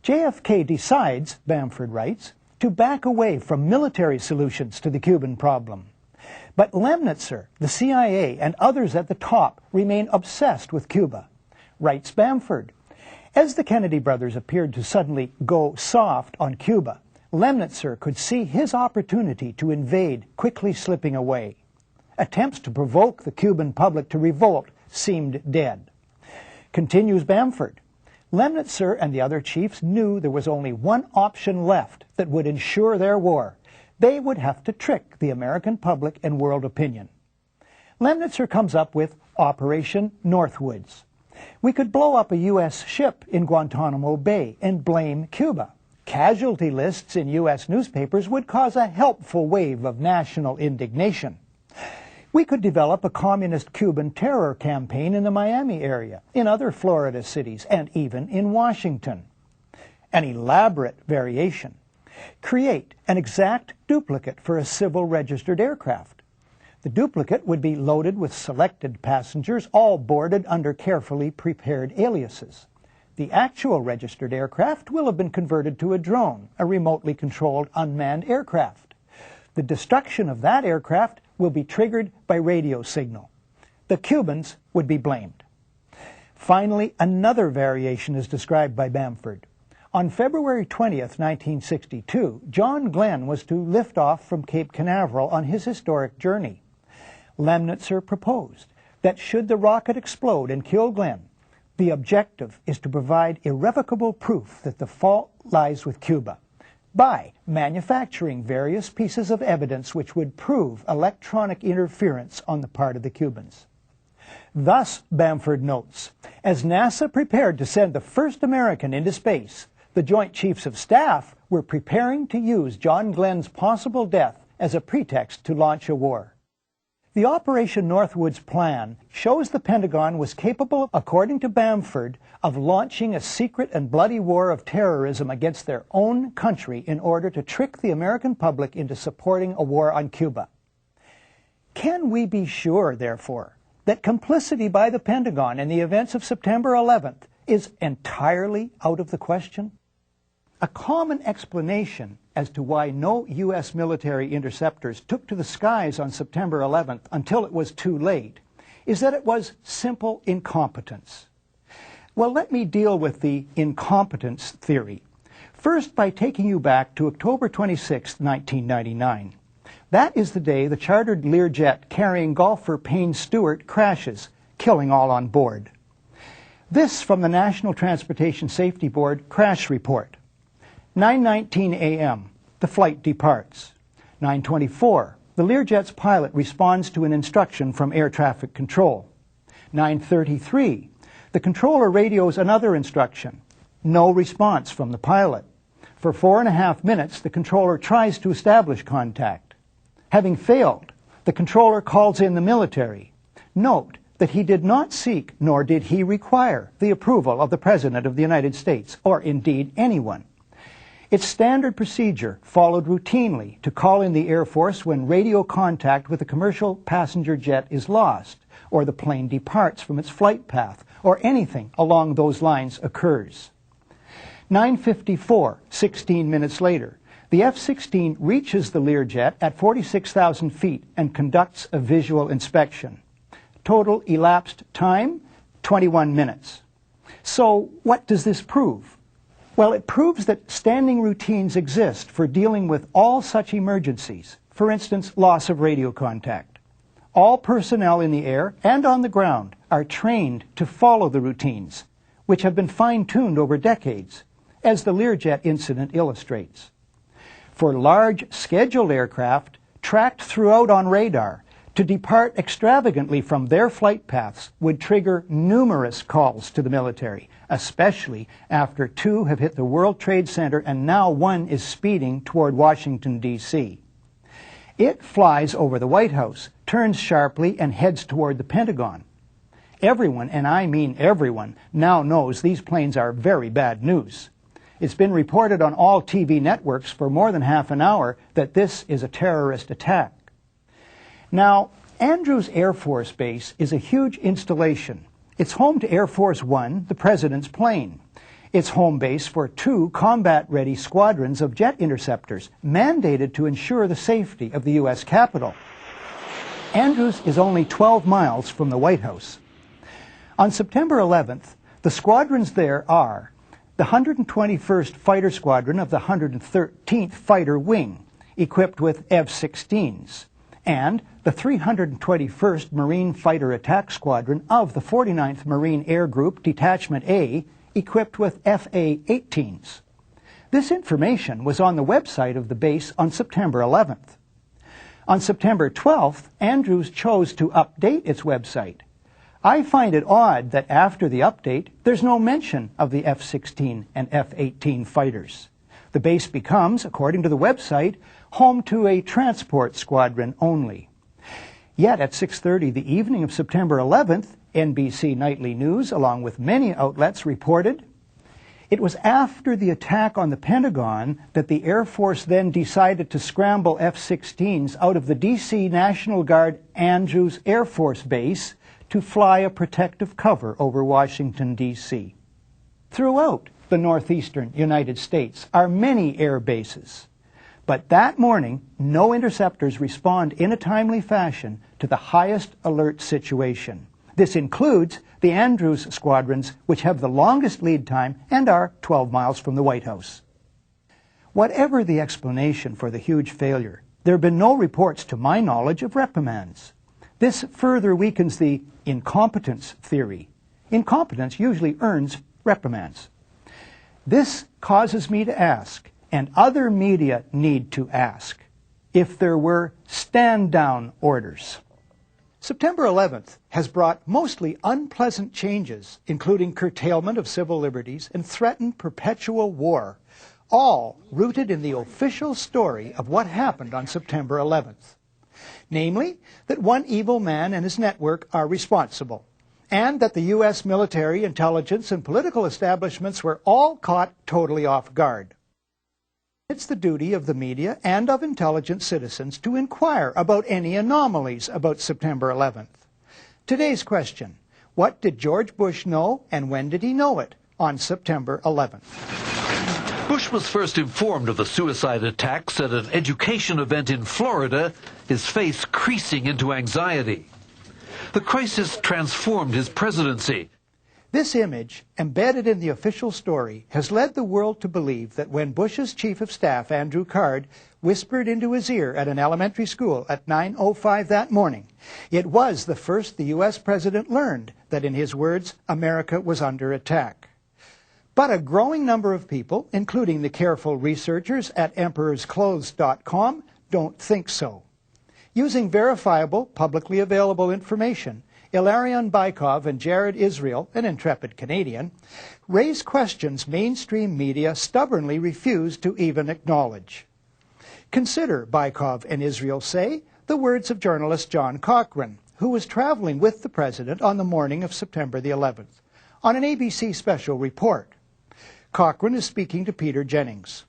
JFK decides, Bamford writes, to back away from military solutions to the Cuban problem. But Lemnitzer, the CIA, and others at the top remain obsessed with Cuba. Writes Bamford, as the Kennedy brothers appeared to suddenly go soft on Cuba, Lemnitzer could see his opportunity to invade quickly slipping away. Attempts to provoke the Cuban public to revolt seemed dead. Continues Bamford, Lemnitzer and the other chiefs knew there was only one option left that would ensure their war. They would have to trick the American public and world opinion. Lemnitzer comes up with Operation Northwoods. We could blow up a U.S. ship in Guantanamo Bay and blame Cuba. Casualty lists in U.S. newspapers would cause a helpful wave of national indignation. We could develop a communist Cuban terror campaign in the Miami area, in other Florida cities, and even in Washington. An elaborate variation. Create an exact duplicate for a civil registered aircraft. The duplicate would be loaded with selected passengers, all boarded under carefully prepared aliases. The actual registered aircraft will have been converted to a drone, a remotely controlled unmanned aircraft. The destruction of that aircraft will be triggered by radio signal. The Cubans would be blamed. Finally, another variation is described by Bamford. On February 20th, 1962, John Glenn was to lift off from Cape Canaveral on his historic journey. Lemnitzer proposed that should the rocket explode and kill Glenn, the objective is to provide irrevocable proof that the fault lies with Cuba by manufacturing various pieces of evidence which would prove electronic interference on the part of the Cubans. Thus, Bamford notes, as NASA prepared to send the first American into space, the Joint Chiefs of Staff were preparing to use John Glenn's possible death as a pretext to launch a war. The Operation Northwoods plan shows the Pentagon was capable, according to Bamford, of launching a secret and bloody war of terrorism against their own country in order to trick the American public into supporting a war on Cuba. Can we be sure, therefore, that complicity by the Pentagon in the events of September 11th is entirely out of the question? A common explanation as to why no U.S. military interceptors took to the skies on September 11th until it was too late is that it was simple incompetence. Well, let me deal with the incompetence theory. First, by taking you back to October 26, 1999. That is the day the chartered Learjet carrying golfer Payne Stewart crashes, killing all on board. This from the National Transportation Safety Board crash report. 9:19 a.m., the flight departs. 9:24, the Learjet's pilot responds to an instruction from air traffic control. 9:33, the controller radios another instruction. No response from the pilot. For 4.5 minutes, the controller tries to establish contact. Having failed, the controller calls in the military. Note that he did not seek, nor did he require, the approval of the President of the United States, or indeed anyone. It's standard procedure, followed routinely, to call in the Air Force when radio contact with a commercial passenger jet is lost, or the plane departs from its flight path, or anything along those lines occurs. 9:54, 16 minutes later, the F-16 reaches the Learjet at 46,000 feet and conducts a visual inspection. Total elapsed time, 21 minutes. So what does this prove? Well, it proves that standing routines exist for dealing with all such emergencies, for instance, loss of radio contact. All personnel in the air and on the ground are trained to follow the routines, which have been fine-tuned over decades, as the Learjet incident illustrates. For large scheduled aircraft tracked throughout on radar, to depart extravagantly from their flight paths would trigger numerous calls to the military, especially after two have hit the World Trade Center and now one is speeding toward Washington, D.C. It flies over the White House, turns sharply, and heads toward the Pentagon. Everyone, and I mean everyone, now knows these planes are very bad news. It's been reported on all TV networks for more than half an hour that this is a terrorist attack. Now, Andrews Air Force Base is a huge installation. It's home to Air Force One, the President's plane. It's home base for 2 combat-ready squadrons of jet interceptors, mandated to ensure the safety of the U.S. Capitol. Andrews is only 12 miles from the White House. On September 11th, the squadrons there are the 121st Fighter Squadron of the 113th Fighter Wing, equipped with F-16s, and the 321st Marine Fighter Attack Squadron of the 49th Marine Air Group Detachment A, equipped with FA-18s. This information was on the website of the base on September 11th. On September 12th, Andrews chose to update its website. I find it odd that after the update, there's no mention of the F-16 and F-18 fighters. The base becomes, according to the website, home to a transport squadron only. Yet at 6:30 the evening of September 11th, NBC Nightly News, along with many outlets, reported, It was after the attack on the Pentagon that the Air Force then decided to scramble F-16s out of the D.C. National Guard Andrews Air Force Base to fly a protective cover over Washington, D.C. Throughout the northeastern United States are many air bases. But that morning, no interceptors respond in a timely fashion to the highest alert situation. This includes the Andrews squadrons, which have the longest lead time and are 12 miles from the White House. Whatever the explanation for the huge failure, there have been no reports to my knowledge of reprimands. This further weakens the incompetence theory. Incompetence usually earns reprimands. This causes me to ask, and other media need to ask, if there were stand-down orders. September 11th has brought mostly unpleasant changes, including curtailment of civil liberties and threatened perpetual war, all rooted in the official story of what happened on September 11th. Namely, that one evil man and his network are responsible, and that the U.S. military, intelligence, and political establishments were all caught totally off guard. It's the duty of the media and of intelligent citizens to inquire about any anomalies about September 11th. Today's question: what did George Bush know, and when did he know it on September 11th? Bush was first informed of the suicide attacks at an education event in Florida, his face creasing into anxiety. The crisis transformed his presidency. This image, embedded in the official story, has led the world to believe that when Bush's chief of staff, Andrew Card, whispered into his ear at an elementary school at 9:05 that morning, it was the first the U.S. president learned that, in his words, America was under attack. But a growing number of people, including the careful researchers at emperorsclothes.com, don't think so. Using verifiable, publicly available information, Ilarion Bykov and Jared Israel, an intrepid Canadian, raise questions mainstream media stubbornly refuse to even acknowledge. Consider, Bykov and Israel say, the words of journalist John Cochrane, who was traveling with the president on the morning of September the 11th, on an ABC special report. Cochrane is speaking to Peter Jennings.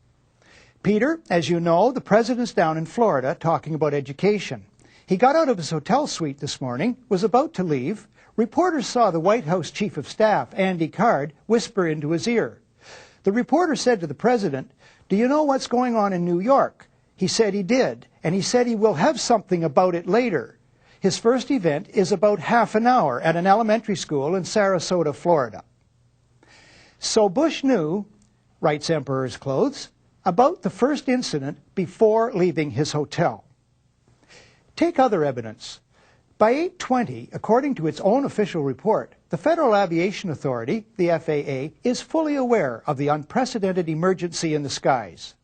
Peter, as you know, the president's down in Florida talking about education. He got out of his hotel suite this morning, was about to leave. Reporters saw the White House Chief of Staff, Andy Card, whisper into his ear. The reporter said to the president, "Do you know what's going on in New York?" He said he did, and he said he will have something about it later. His first event is about half an hour at an elementary school in Sarasota, Florida. So Bush knew, writes Emperor's Clothes, about the first incident before leaving his hotel. Take other evidence. By 8:20, according to its own official report, the Federal Aviation Authority, the FAA, is fully aware of the unprecedented emergency in the skies.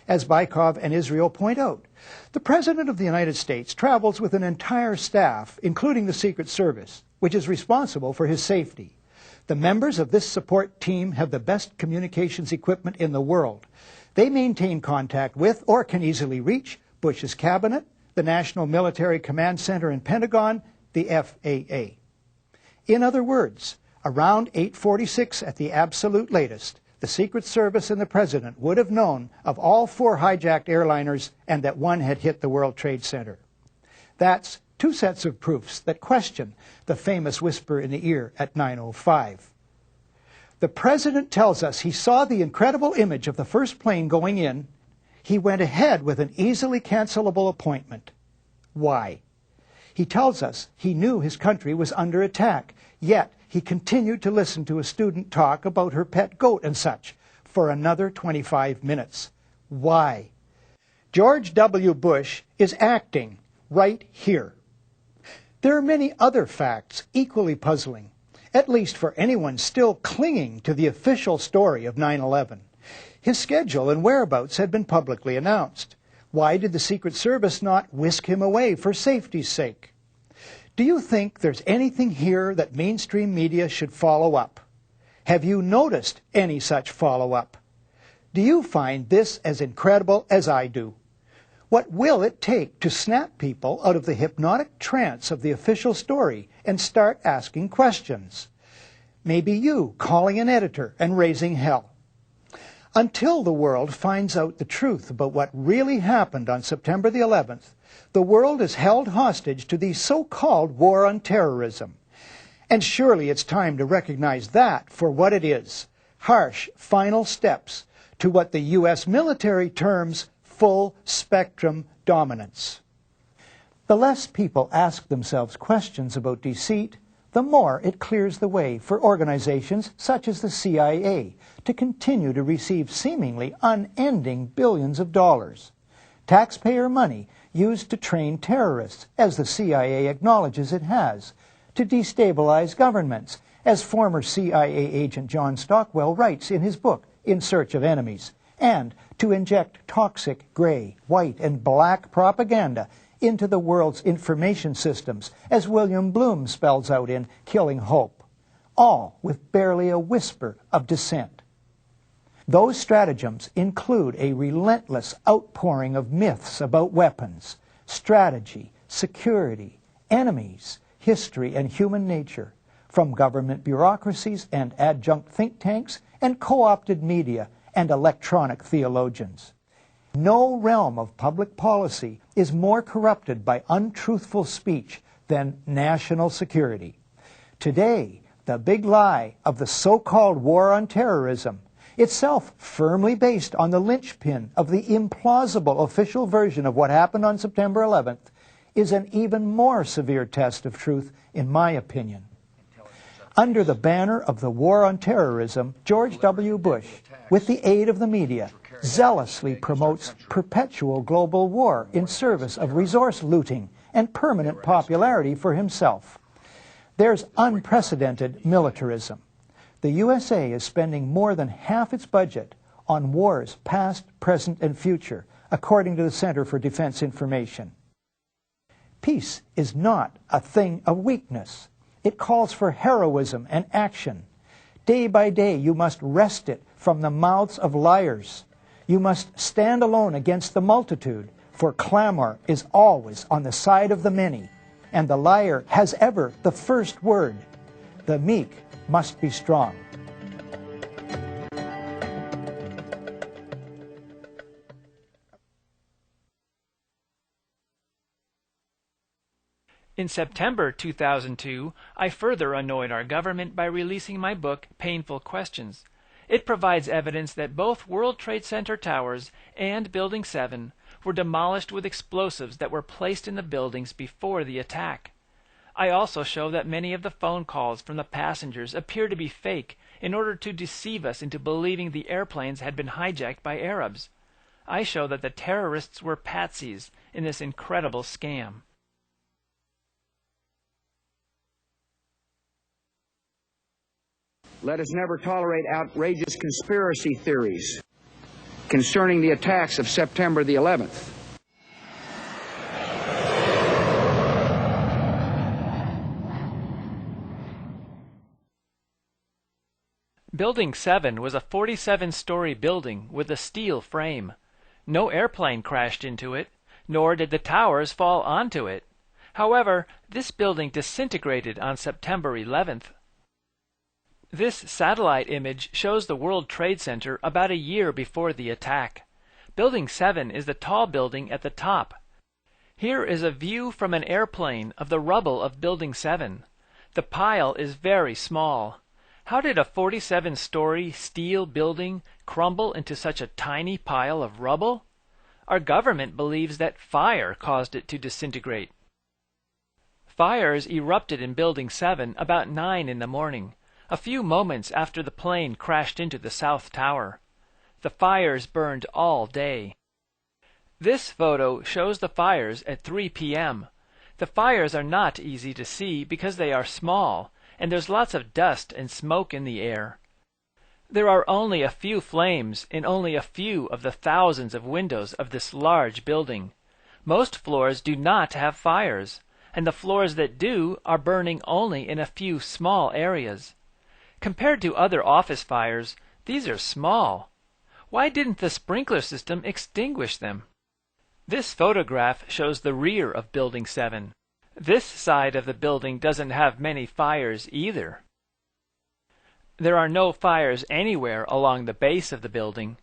As Bykov and Israel point out, the President of the United States travels with an entire staff, including the Secret Service, which is responsible for his safety. The members of this support team have the best communications equipment in the world. They maintain contact with, or can easily reach, Bush's cabinet, the National Military Command Center and Pentagon, the FAA. In other words, around 8:46 at the absolute latest, the Secret Service and the President would have known of all 4 hijacked airliners and that one had hit the World Trade Center. That's 2 sets of proofs that question the famous whisper in the ear at 9:05. The President tells us he saw the incredible image of the first plane going in. He went ahead with an easily cancelable appointment. Why? He tells us he knew his country was under attack, yet he continued to listen to a student talk about her pet goat and such for another 25 minutes. Why? George W. Bush is acting right here. There are many other facts equally puzzling, at least for anyone still clinging to the official story of 9/11. His schedule and whereabouts had been publicly announced. Why did the Secret Service not whisk him away for safety's sake? Do you think there's anything here that mainstream media should follow up? Have you noticed any such follow-up? Do you find this as incredible as I do? What will it take to snap people out of the hypnotic trance of the official story and start asking questions? Maybe you calling an editor and raising hell. Until the world finds out the truth about what really happened on September the 11th, the world is held hostage to the so-called war on terrorism. And surely it's time to recognize that for what it is, harsh final steps to what the U.S. military terms full-spectrum dominance. The less people ask themselves questions about deceit, the more it clears the way for organizations such as the CIA to continue to receive seemingly unending billions of dollars. Taxpayer money used to train terrorists, as the CIA acknowledges it has, to destabilize governments, as former CIA agent John Stockwell writes in his book, In Search of Enemies, and to inject toxic gray, white, and black propaganda into the world's information systems, as William Bloom spells out in Killing Hope, all with barely a whisper of dissent. Those stratagems include a relentless outpouring of myths about weapons, strategy, security, enemies, history, and human nature, from government bureaucracies and adjunct think tanks and co-opted media and electronic theologians. No realm of public policy is more corrupted by untruthful speech than national security. Today, the big lie of the so-called war on terrorism, itself firmly based on the linchpin of the implausible official version of what happened on September 11th, is an even more severe test of truth, in my opinion. Under the banner of the war on terrorism, George W. Bush, with the aid of the media, zealously promotes perpetual global war in service of resource looting and permanent popularity for himself. There's unprecedented militarism. The USA is spending more than half its budget on wars past, present, and future, according to the Center for Defense Information. Peace is not a thing of weakness. It calls for heroism and action. Day by day, you must wrest it from the mouths of liars. You must stand alone against the multitude, for clamor is always on the side of the many, and the liar has ever the first word. The meek must be strong. In September 2002, I further annoyed our government by releasing my book, Painful Questions. It provides evidence that both World Trade Center towers and Building 7 were demolished with explosives that were placed in the buildings before the attack. I also show that many of the phone calls from the passengers appear to be fake in order to deceive us into believing the airplanes had been hijacked by Arabs. I show that the terrorists were patsies in this incredible scam. Let us never tolerate outrageous conspiracy theories concerning the attacks of September the 11th. Building 7 was a 47-story building with a steel frame. No airplane crashed into it, nor did the towers fall onto it. However, this building disintegrated on September 11th. This satellite image shows the World Trade Center about a year before the attack. Building 7 is the tall building at the top. Here is a view from an airplane of the rubble of Building 7. The pile is very small. How did a 47-story steel building crumble into such a tiny pile of rubble? Our government believes that fire caused it to disintegrate. Fires erupted in Building 7 about 9 in the morning, a few moments after the plane crashed into the South Tower. The fires burned all day. This photo shows the fires at 3 p.m. The fires are not easy to see because they are small, and there's lots of dust and smoke in the air. There are only a few flames in only a few of the thousands of windows of this large building. Most floors do not have fires, and the floors that do are burning only in a few small areas. Compared to other office fires, these are small. Why didn't the sprinkler system extinguish them? This photograph shows the rear of Building 7. This side of the building doesn't have many fires either. There are no fires anywhere along the base of the building.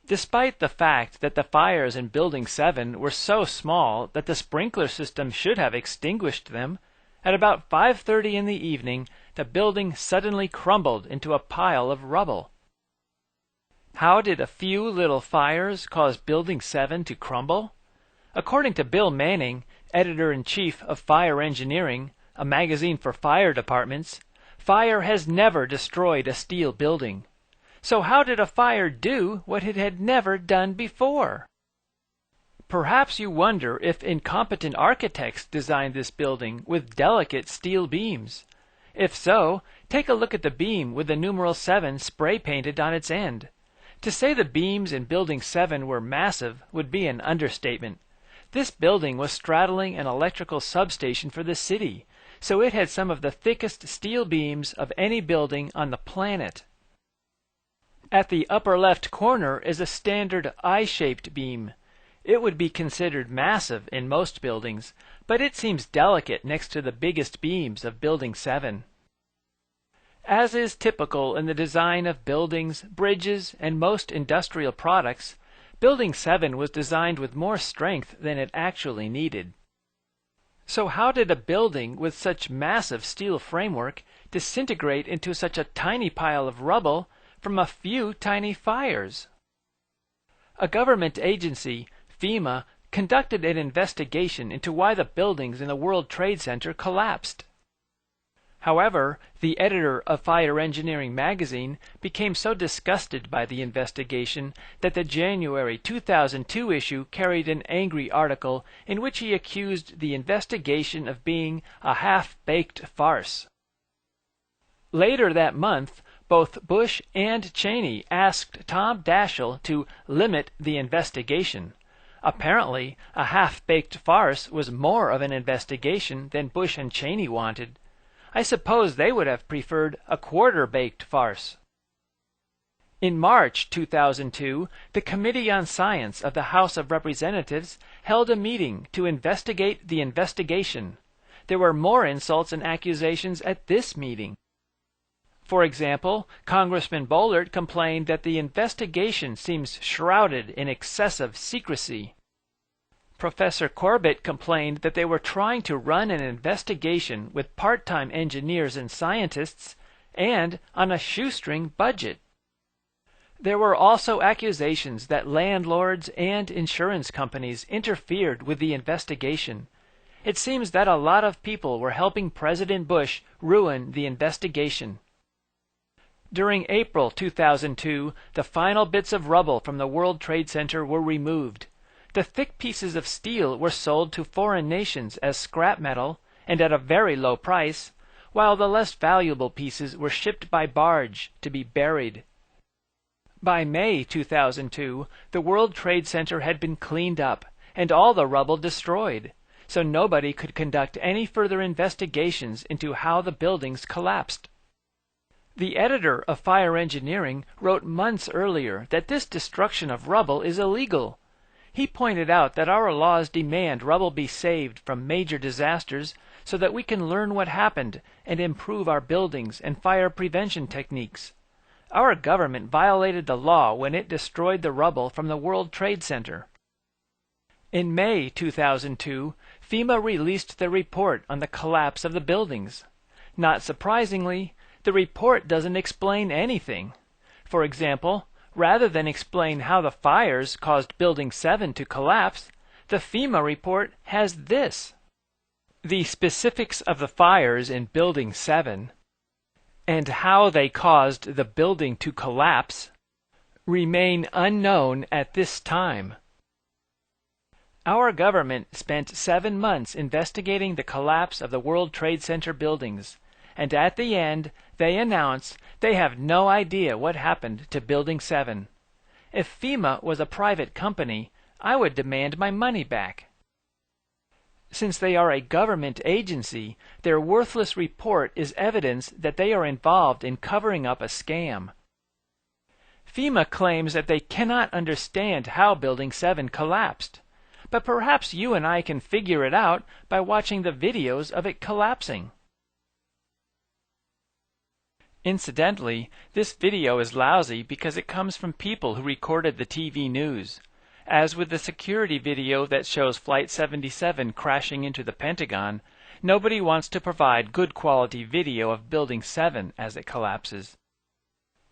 Despite the fact that the fires in Building 7 were so small that the sprinkler system should have extinguished them, at about 5:30 in the evening, the building suddenly crumbled into a pile of rubble. How did a few little fires cause Building 7 to crumble? According to Bill Manning, editor-in-chief of Fire Engineering, a magazine for fire departments, fire has never destroyed a steel building. So how did a fire do what it had never done before? Perhaps you wonder if incompetent architects designed this building with delicate steel beams. If so, take a look at the beam with the numeral 7 spray painted on its end. To say the beams in Building 7 were massive would be an understatement. This building was straddling an electrical substation for the city, so it had some of the thickest steel beams of any building on the planet. At the upper left corner is a standard I-shaped beam. It would be considered massive in most buildings, but it seems delicate next to the biggest beams of Building 7. As is typical in the design of buildings, bridges, and most industrial products, Building 7 was designed with more strength than it actually needed. So how did a building with such massive steel framework disintegrate into such a tiny pile of rubble from a few tiny fires? A government agency, FEMA, conducted an investigation into why the buildings in the World Trade Center collapsed. However, the editor of Fire Engineering magazine became so disgusted by the investigation that the January 2002 issue carried an angry article in which he accused the investigation of being a half-baked farce. Later that month, both Bush and Cheney asked Tom Daschle to limit the investigation. Apparently, a half-baked farce was more of an investigation than Bush and Cheney wanted. I suppose they would have preferred a quarter-baked farce. In March 2002, the Committee on Science of the House of Representatives held a meeting to investigate the investigation. There were more insults and accusations at this meeting. For example, Congressman Boehlert complained that the investigation seems shrouded in excessive secrecy. Professor Corbett complained that they were trying to run an investigation with part-time engineers and scientists and on a shoestring budget. There were also accusations that landlords and insurance companies interfered with the investigation. It seems that a lot of people were helping President Bush ruin the investigation. During April 2002, the final bits of rubble from the World Trade Center were removed. The thick pieces of steel were sold to foreign nations as scrap metal and at a very low price, while the less valuable pieces were shipped by barge to be buried. By May 2002, the World Trade Center had been cleaned up and all the rubble destroyed, so nobody could conduct any further investigations into how the buildings collapsed. The editor of Fire Engineering wrote months earlier that this destruction of rubble is illegal. He pointed out that our laws demand rubble be saved from major disasters so that we can learn what happened and improve our buildings and fire prevention techniques. Our government violated the law when it destroyed the rubble from the World Trade Center. In May 2002, FEMA released the report on the collapse of the buildings. Not surprisingly, the report doesn't explain anything. For example, rather than explain how the fires caused Building 7 to collapse, the FEMA report has this. The specifics of the fires in Building 7 and how they caused the building to collapse remain unknown at this time. Our government spent 7 months investigating the collapse of the World Trade Center buildings, and at the end, they announced they have no idea what happened to Building 7. If FEMA was a private company, I would demand my money back. Since they are a government agency, their worthless report is evidence that they are involved in covering up a scam. FEMA claims that they cannot understand how Building 7 collapsed, but perhaps you and I can figure it out by watching the videos of it collapsing. Incidentally, this video is lousy because it comes from people who recorded the TV news. As with the security video that shows Flight 77 crashing into the Pentagon, nobody wants to provide good quality video of Building 7 as it collapses.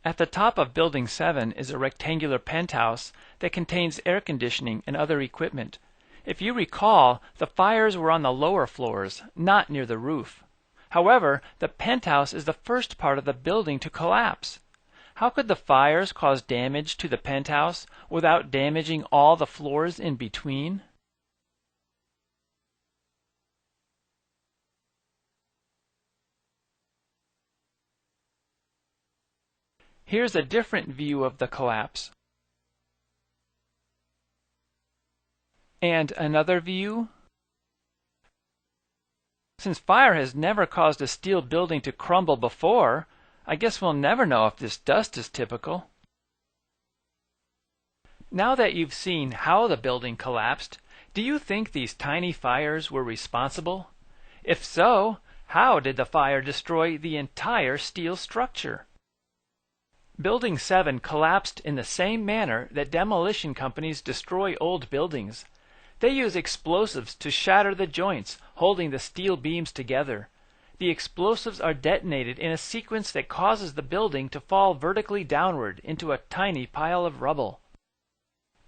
At the top of Building 7 is a rectangular penthouse that contains air conditioning and other equipment. If you recall, the fires were on the lower floors, not near the roof. However, the penthouse is the first part of the building to collapse. How could the fires cause damage to the penthouse without damaging all the floors in between? Here's a different view of the collapse. And another view. Since fire has never caused a steel building to crumble before, I guess we'll never know if this dust is typical. Now that you've seen how the building collapsed, do you think these tiny fires were responsible? If so, how did the fire destroy the entire steel structure? Building 7 collapsed in the same manner that demolition companies destroy old buildings. They use explosives to shatter the joints holding the steel beams together. The explosives are detonated in a sequence that causes the building to fall vertically downward into a tiny pile of rubble.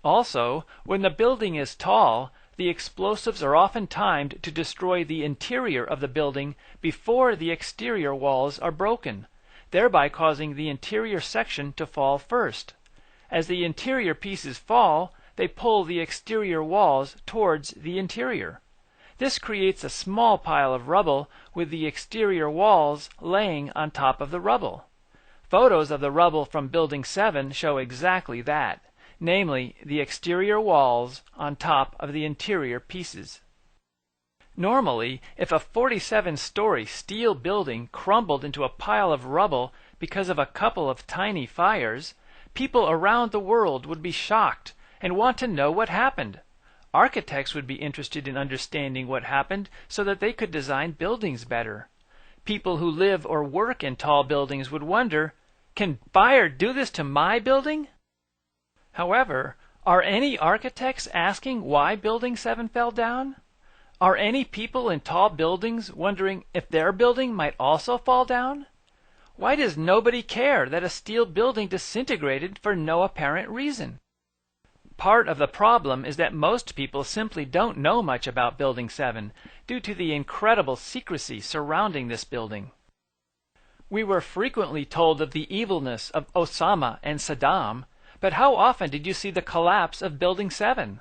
Also, when the building is tall, the explosives are often timed to destroy the interior of the building before the exterior walls are broken, thereby causing the interior section to fall first. As the interior pieces fall, they pull the exterior walls towards the interior. This creates a small pile of rubble with the exterior walls laying on top of the rubble. Photos of the rubble from Building 7 show exactly that, namely the exterior walls on top of the interior pieces. Normally, if a 47-story steel building crumbled into a pile of rubble because of a couple of tiny fires, people around the world would be shocked and want to know what happened. Architects would be interested in understanding what happened so that they could design buildings better. People who live or work in tall buildings would wonder, can fire do this to my building? However, are any architects asking why Building 7 fell down? Are any people in tall buildings wondering if their building might also fall down? Why does nobody care that a steel building disintegrated for no apparent reason? Part of the problem is that most people simply don't know much about Building 7 due to the incredible secrecy surrounding this building. We were frequently told of the evilness of Osama and Saddam, but how often did you see the collapse of Building 7?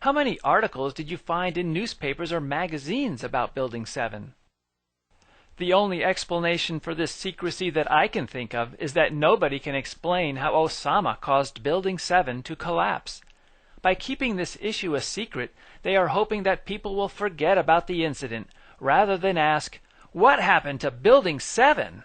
How many articles did you find in newspapers or magazines about Building 7? The only explanation for this secrecy that I can think of is that nobody can explain how Osama caused Building 7 to collapse. By keeping this issue a secret, they are hoping that people will forget about the incident, rather than ask, "What happened to Building 7?"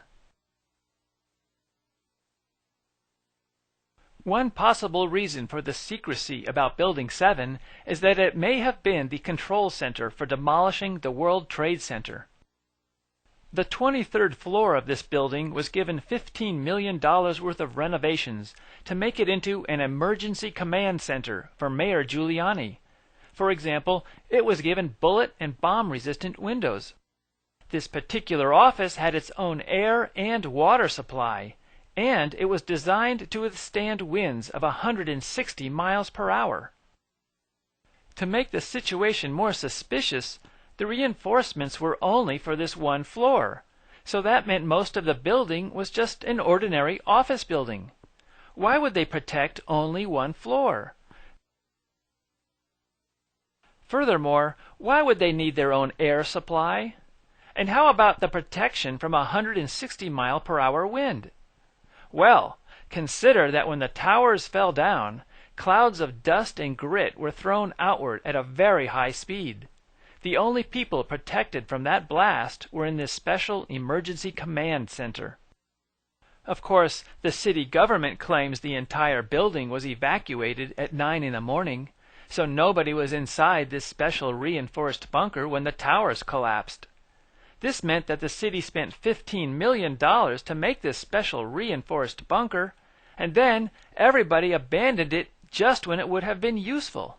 One possible reason for the secrecy about Building 7 is that it may have been the control center for demolishing the World Trade Center. The 23rd floor of this building was given $15 million worth of renovations to make it into an emergency command center for Mayor Giuliani. For example, it was given bullet and bomb-resistant windows. This particular office had its own air and water supply, and it was designed to withstand winds of 160 miles per hour. To make the situation more suspicious, the reinforcements were only for this one floor, so that meant most of the building was just an ordinary office building. Why would they protect only one floor? Furthermore, why would they need their own air supply? And how about the protection from a 160-mile-per-hour wind? Well, consider that when the towers fell down, clouds of dust and grit were thrown outward at a very high speed. The only people protected from that blast were in this special emergency command center. Of course, the city government claims the entire building was evacuated at 9 in the morning, so nobody was inside this special reinforced bunker when the towers collapsed. This meant that the city spent $15 million to make this special reinforced bunker, and then everybody abandoned it just when it would have been useful.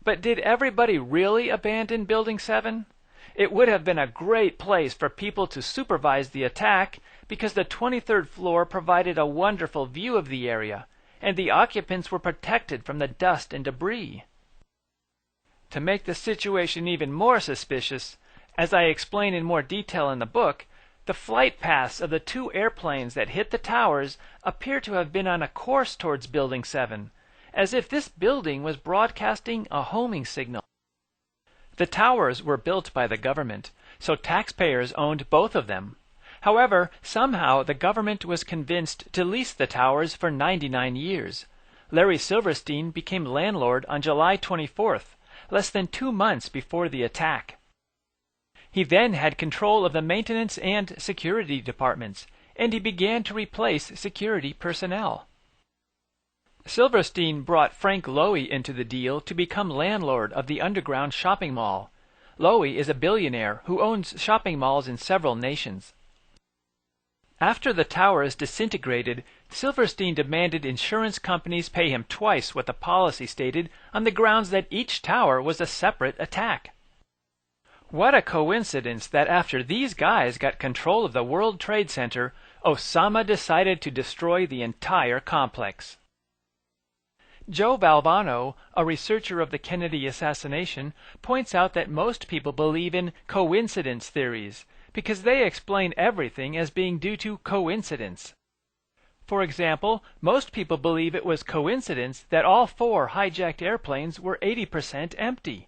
But did everybody really abandon Building 7? It would have been a great place for people to supervise the attack because the 23rd floor provided a wonderful view of the area, and the occupants were protected from the dust and debris. To make the situation even more suspicious, as I explain in more detail in the book, the flight paths of the two airplanes that hit the towers appear to have been on a course towards Building 7, as if this building was broadcasting a homing signal. The towers were built by the government, so taxpayers owned both of them. However, somehow the government was convinced to lease the towers for 99 years. Larry Silverstein became landlord on July 24th, less than 2 months before the attack. He then had control of the maintenance and security departments, and he began to replace security personnel. Silverstein brought Frank Lowy into the deal to become landlord of the underground shopping mall. Lowy is a billionaire who owns shopping malls in several nations. After the towers disintegrated, Silverstein demanded insurance companies pay him twice what the policy stated on the grounds that each tower was a separate attack. What a coincidence that after these guys got control of the World Trade Center, Osama decided to destroy the entire complex. Joe Valvano, a researcher of the Kennedy assassination, points out that most people believe in coincidence theories because they explain everything as being due to coincidence. For example, most people believe it was coincidence that all 4 hijacked airplanes were 80% empty.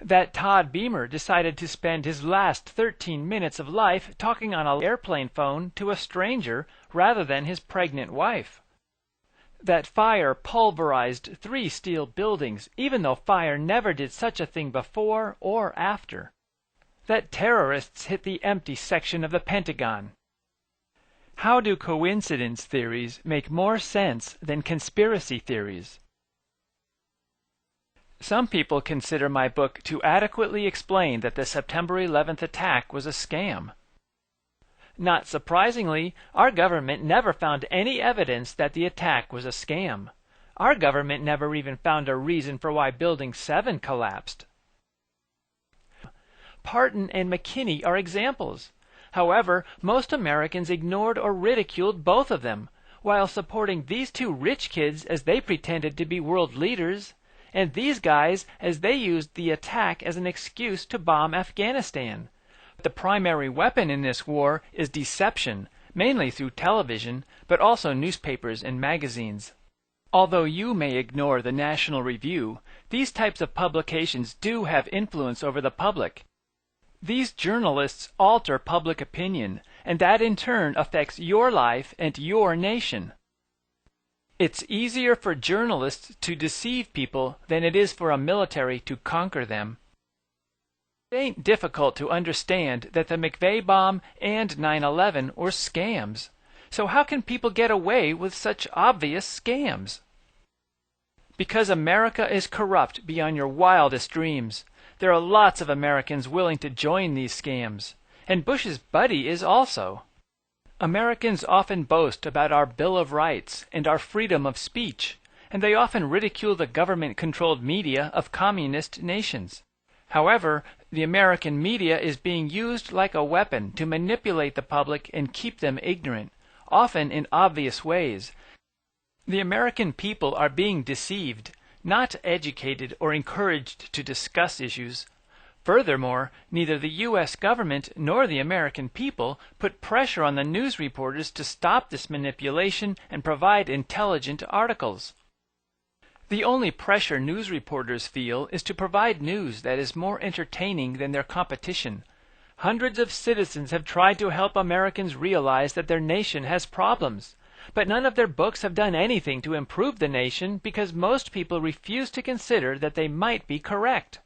That Todd Beamer decided to spend his last 13 minutes of life talking on an airplane phone to a stranger rather than his pregnant wife. That fire pulverized 3 steel buildings, even though fire never did such a thing before or after. That terrorists hit the empty section of the Pentagon. How do coincidence theories make more sense than conspiracy theories? Some people consider my book to adequately explain that the September 11th attack was a scam. Not surprisingly, our government never found any evidence that the attack was a scam. Our government never even found a reason for why Building 7 collapsed. Parton and McKinney are examples. However, most Americans ignored or ridiculed both of them, while supporting these 2 rich kids as they pretended to be world leaders, and these guys as they used the attack as an excuse to bomb Afghanistan. The primary weapon in this war is deception, mainly through television, but also newspapers and magazines. Although you may ignore the National Review, these types of publications do have influence over the public. These journalists alter public opinion, and that in turn affects your life and your nation. It's easier for journalists to deceive people than it is for a military to conquer them. It ain't difficult to understand that the McVeigh bomb and 9/11 were scams. So how can people get away with such obvious scams? Because America is corrupt beyond your wildest dreams. There are lots of Americans willing to join these scams, and Bush's buddy is also. Americans often boast about our Bill of Rights and our freedom of speech, and they often ridicule the government-controlled media of communist nations. However, the American media is being used like a weapon to manipulate the public and keep them ignorant, often in obvious ways. The American people are being deceived, not educated or encouraged to discuss issues. Furthermore, neither the U.S. government nor the American people put pressure on the news reporters to stop this manipulation and provide intelligent articles. The only pressure news reporters feel is to provide news that is more entertaining than their competition. Hundreds of citizens have tried to help Americans realize that their nation has problems, but none of their books have done anything to improve the nation because most people refuse to consider that they might be correct.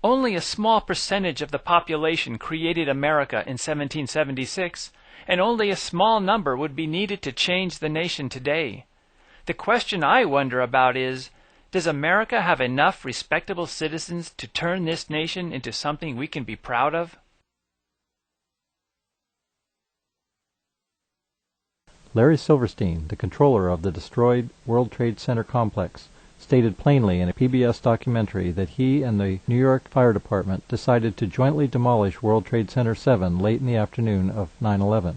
Only a small percentage of the population created America in 1776, and only a small number would be needed to change the nation today. The question I wonder about is, does America have enough respectable citizens to turn this nation into something we can be proud of? Larry Silverstein, the controller of the destroyed World Trade Center complex, stated plainly in a PBS documentary that he and the New York Fire Department decided to jointly demolish World Trade Center 7 late in the afternoon of 9/11.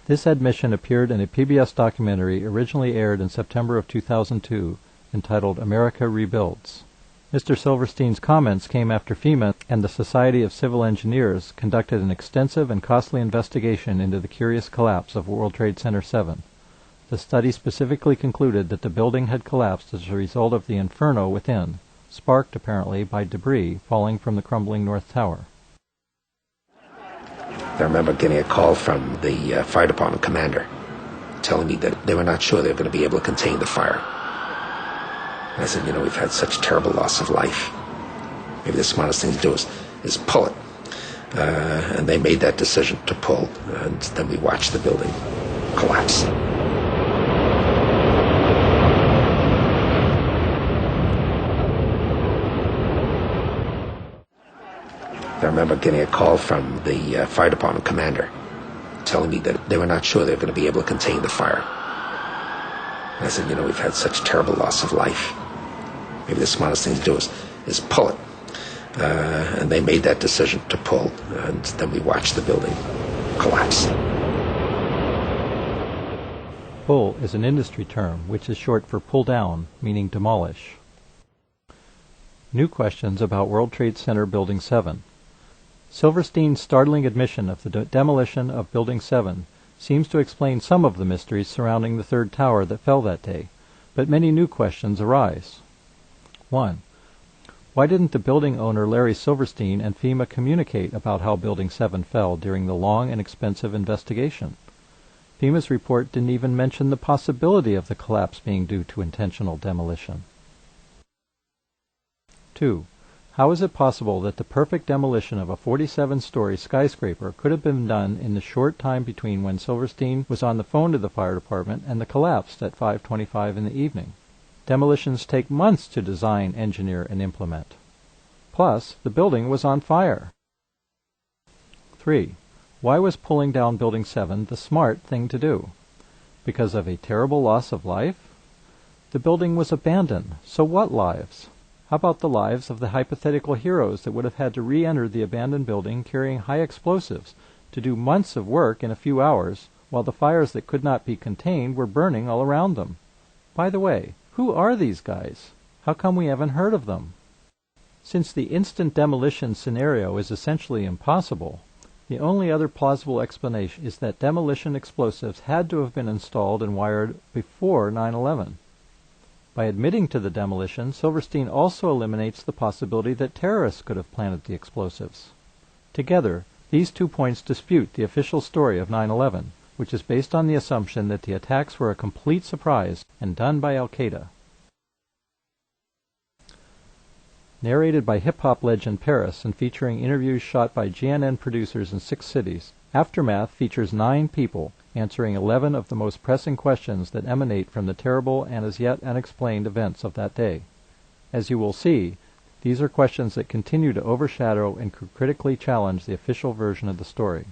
This admission appeared in a PBS documentary originally aired in September of 2002, entitled America Rebuilds. Mr. Silverstein's comments came after FEMA and the Society of Civil Engineers conducted an extensive and costly investigation into the curious collapse of World Trade Center 7. The study specifically concluded that the building had collapsed as a result of the inferno within, sparked apparently by debris falling from the crumbling North Tower. I remember getting a call from the fire department commander telling me that they were not sure they were going to be able to contain the fire. And I said, we've had such terrible loss of life. Maybe the smartest thing to do is pull it. And they made that decision to pull, and then we watched the building collapse. I remember getting a call from the fire department commander telling me that they were not sure they were going to be able to contain the fire. And I said, we've had such terrible loss of life. Maybe the smartest thing to do is pull it. And they made that decision to pull, and then we watched the building collapse. Pull is an industry term which is short for pull down, meaning demolish. New questions about World Trade Center Building 7. Silverstein's startling admission of the demolition of Building 7 seems to explain some of the mysteries surrounding the third tower that fell that day, but many new questions arise. 1. Why didn't the building owner Larry Silverstein and FEMA communicate about how Building 7 fell during the long and expensive investigation? FEMA's report didn't even mention the possibility of the collapse being due to intentional demolition. 2. How is it possible that the perfect demolition of a 47-story skyscraper could have been done in the short time between when Silverstein was on the phone to the fire department and the collapse at 5:25 in the evening? Demolitions take months to design, engineer, and implement. Plus, the building was on fire. 3. Why was pulling down Building 7 the smart thing to do? Because of a terrible loss of life? The building was abandoned, so what lives? How about the lives of the hypothetical heroes that would have had to re-enter the abandoned building carrying high explosives to do months of work in a few hours, while the fires that could not be contained were burning all around them? By the way, who are these guys? How come we haven't heard of them? Since the instant demolition scenario is essentially impossible, the only other plausible explanation is that demolition explosives had to have been installed and wired before 9/11. By admitting to the demolition, Silverstein also eliminates the possibility that terrorists could have planted the explosives. Together, these 2 points dispute the official story of 9/11, which is based on the assumption that the attacks were a complete surprise and done by Al-Qaeda. Narrated by hip-hop legend Paris and featuring interviews shot by GNN producers in 6 cities, Aftermath features 9 people answering 11 of the most pressing questions that emanate from the terrible and as yet unexplained events of that day. As you will see, these are questions that continue to overshadow and could critically challenge the official version of the story.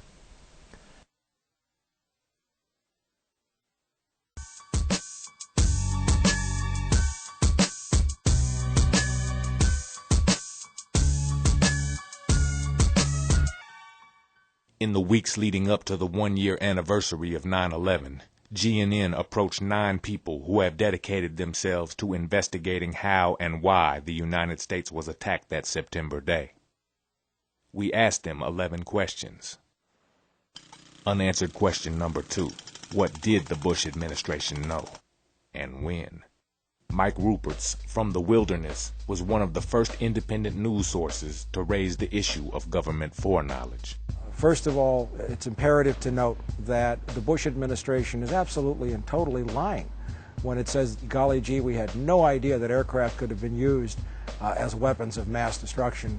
In the weeks leading up to the one-year anniversary of 9/11, GNN approached 9 people who have dedicated themselves to investigating how and why the United States was attacked that September day. We asked them 11 questions. Unanswered question number 2. What did the Bush administration know? And when? Mike Ruperts from the Wilderness was one of the first independent news sources to raise the issue of government foreknowledge. First of all, it's imperative to note that the Bush administration is absolutely and totally lying when it says, golly gee, we had no idea that aircraft could have been used as weapons of mass destruction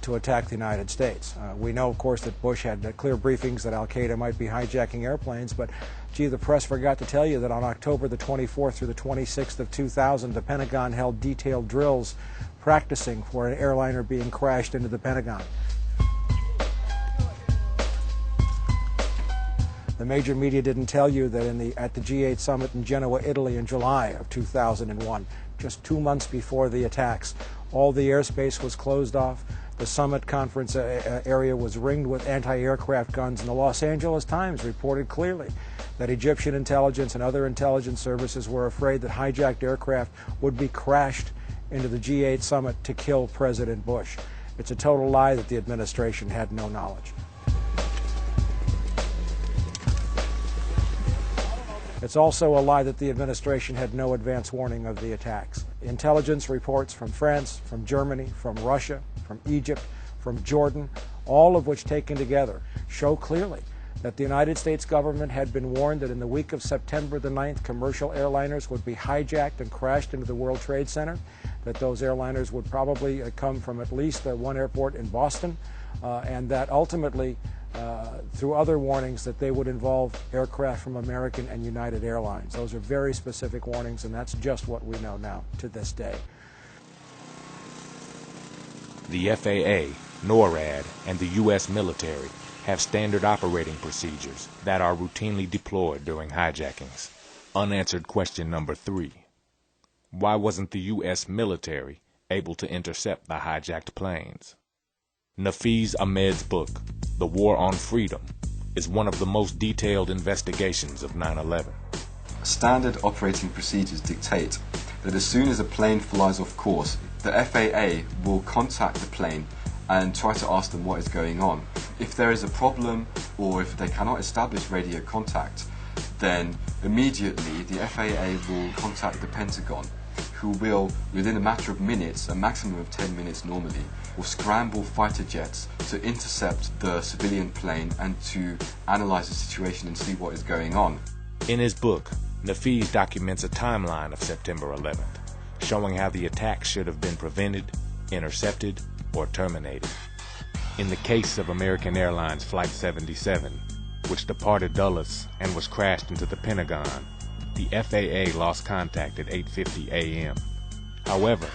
to attack the United States. We know, of course, that Bush had clear briefings that Al-Qaeda might be hijacking airplanes, but gee, the press forgot to tell you that on October the 24th through the 26th of 2000, the Pentagon held detailed drills practicing for an airliner being crashed into the Pentagon. The major media didn't tell you that at the G8 summit in Genoa, Italy in July of 2001, just 2 months before the attacks, all the airspace was closed off. The summit conference area was ringed with anti-aircraft guns, and the Los Angeles Times reported clearly that Egyptian intelligence and other intelligence services were afraid that hijacked aircraft would be crashed into the G8 summit to kill President Bush. It's a total lie that the administration had no knowledge. It's also a lie that the administration had no advance warning of the attacks. Intelligence reports from France, from Germany, from Russia, from Egypt, from Jordan, all of which taken together show clearly that the United States government had been warned that in the week of September the 9th, commercial airliners would be hijacked and crashed into the World Trade Center, that those airliners would probably come from at least one airport in Boston, and that ultimately, through other warnings, that they would involve aircraft from American and United Airlines. Those are very specific warnings, and that's just what we know now to this day. The FAA, NORAD, and the U.S. military have standard operating procedures that are routinely deployed during hijackings. Unanswered question number 3. Why wasn't the U.S. military able to intercept the hijacked planes? Nafiz Ahmed's book, The War on Freedom, is one of the most detailed investigations of 9/11. Standard operating procedures dictate that as soon as a plane flies off course, the FAA will contact the plane and try to ask them what is going on. If there is a problem or if they cannot establish radio contact, then immediately the FAA will contact the Pentagon, who will, within a matter of minutes, a maximum of 10 minutes normally, will scramble fighter jets to intercept the civilian plane and to analyze the situation and see what is going on. In his book, Nafiz documents a timeline of September 11th, showing how the attack should have been prevented, intercepted, or terminated. In the case of American Airlines Flight 77, which departed Dulles and was crashed into the Pentagon, the FAA lost contact at 8:50 a.m. However,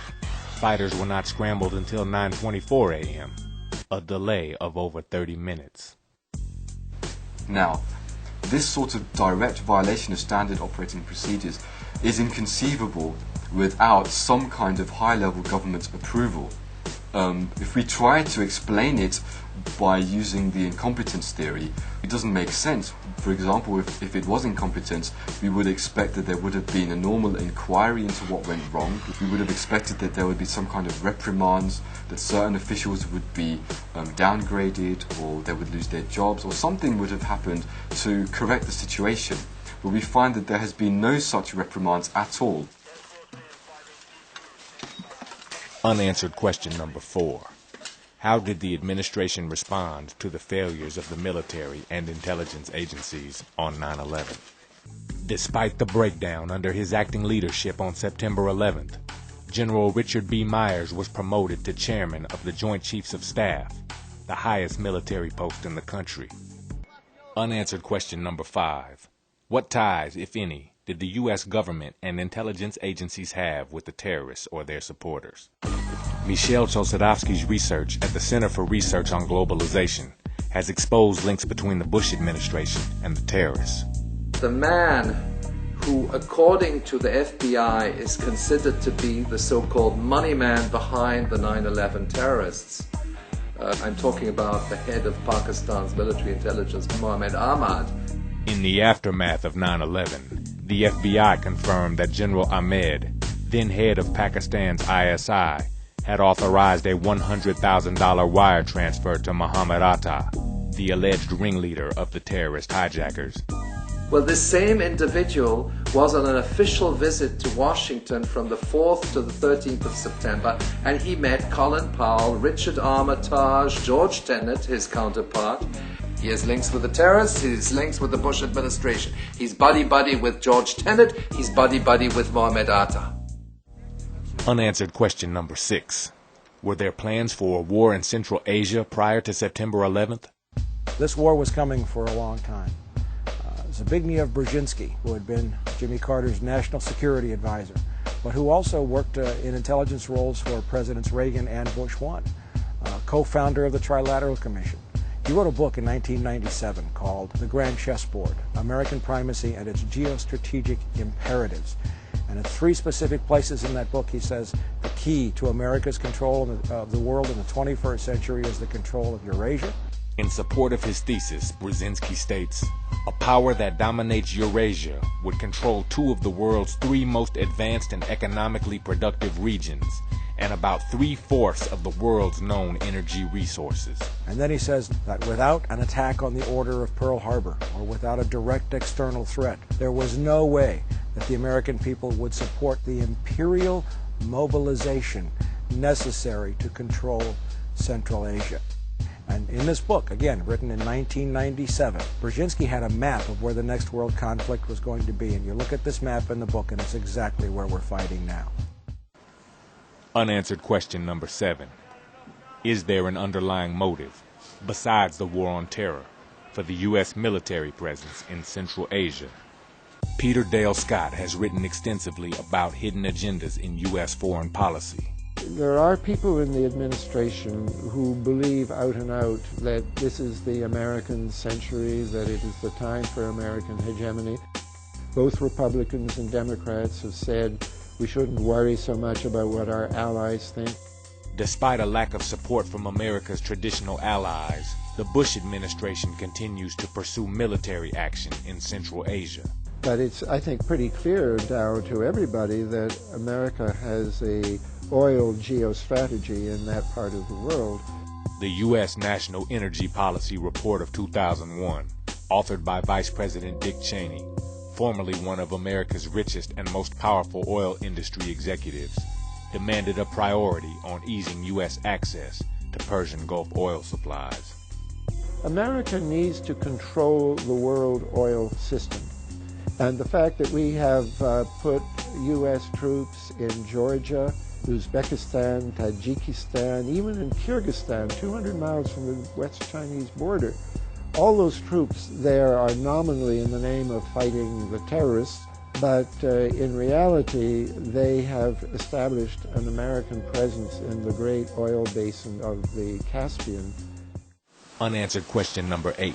fighters were not scrambled until 9:24 a.m., a delay of over 30 minutes. Now, this sort of direct violation of standard operating procedures is inconceivable without some kind of high-level government approval. If we try to explain it by using the incompetence theory, it doesn't make sense. For example, if it was incompetence, we would expect that there would have been a normal inquiry into what went wrong. We would have expected that there would be some kind of reprimands, that certain officials would be downgraded, or they would lose their jobs, or something would have happened to correct the situation. But we find that there has been no such reprimands at all. Unanswered question number 4. How did the administration respond to the failures of the military and intelligence agencies on 9/11? Despite the breakdown under his acting leadership on September 11th, General Richard B. Myers was promoted to chairman of the Joint Chiefs of Staff, the highest military post in the country. Unanswered question number 5. What ties, if any, did the U.S. government and intelligence agencies have with the terrorists or their supporters? Michel Chossudovsky's research at the Center for Research on Globalization has exposed links between the Bush administration and the terrorists. The man who, according to the FBI, is considered to be the so-called money man behind the 9/11 terrorists, I'm talking about the head of Pakistan's military intelligence, Mohammed Ahmad. In the aftermath of 9/11, the FBI confirmed that General Ahmed, then head of Pakistan's ISI, had authorized a $100,000 wire transfer to Mohammed Atta, the alleged ringleader of the terrorist hijackers. Well, this same individual was on an official visit to Washington from the 4th to the 13th of September, and he met Colin Powell, Richard Armitage, George Tenet, his counterpart. He has links with the terrorists, he has links with the Bush administration. He's buddy-buddy with George Tenet, he's buddy-buddy with Mohammed Atta. Unanswered question number 6. Were there plans for a war in Central Asia prior to September 11th? This war was coming for a long time. Zbigniew Brzezinski, who had been Jimmy Carter's national security advisor, but who also worked in intelligence roles for Presidents Reagan and Bush 1, co-founder of the Trilateral Commission. He wrote a book in 1997 called The Grand Chessboard, American Primacy and Its Geostrategic Imperatives. And in 3 specific places in that book, he says the key to America's control of the world in the 21st century is the control of Eurasia. In support of his thesis, Brzezinski states, "A power that dominates Eurasia would control 2 of the world's 3 most advanced and economically productive regions, and about 3/4 of the world's known energy resources." And then he says that without an attack on the order of Pearl Harbor, or without a direct external threat, there was no way that the American people would support the imperial mobilization necessary to control Central Asia. And in this book, again, written in 1997, Brzezinski had a map of where the next world conflict was going to be. And you look at this map in the book, and it's exactly where we're fighting now. Unanswered question number 7. Is there an underlying motive, besides the war on terror, for the U.S. military presence in Central Asia? Peter Dale Scott has written extensively about hidden agendas in U.S. foreign policy. There are people in the administration who believe out and out that this is the American century, that it is the time for American hegemony. Both Republicans and Democrats have said we shouldn't worry so much about what our allies think. Despite a lack of support from America's traditional allies, the Bush administration continues to pursue military action in Central Asia. But it's, I think, pretty clear now to everybody that America has a oil geostrategy in that part of the world. The U.S. National Energy Policy Report of 2001, authored by Vice President Dick Cheney, formerly one of America's richest and most powerful oil industry executives, demanded a priority on easing U.S. access to Persian Gulf oil supplies. America needs to control the world oil system. And the fact that we have put U.S. troops in Georgia, Uzbekistan, Tajikistan, even in Kyrgyzstan, 200 miles from the West Chinese border, all those troops there are nominally in the name of fighting the terrorists, but in reality they have established an American presence in the great oil basin of the Caspian. Unanswered question number 8.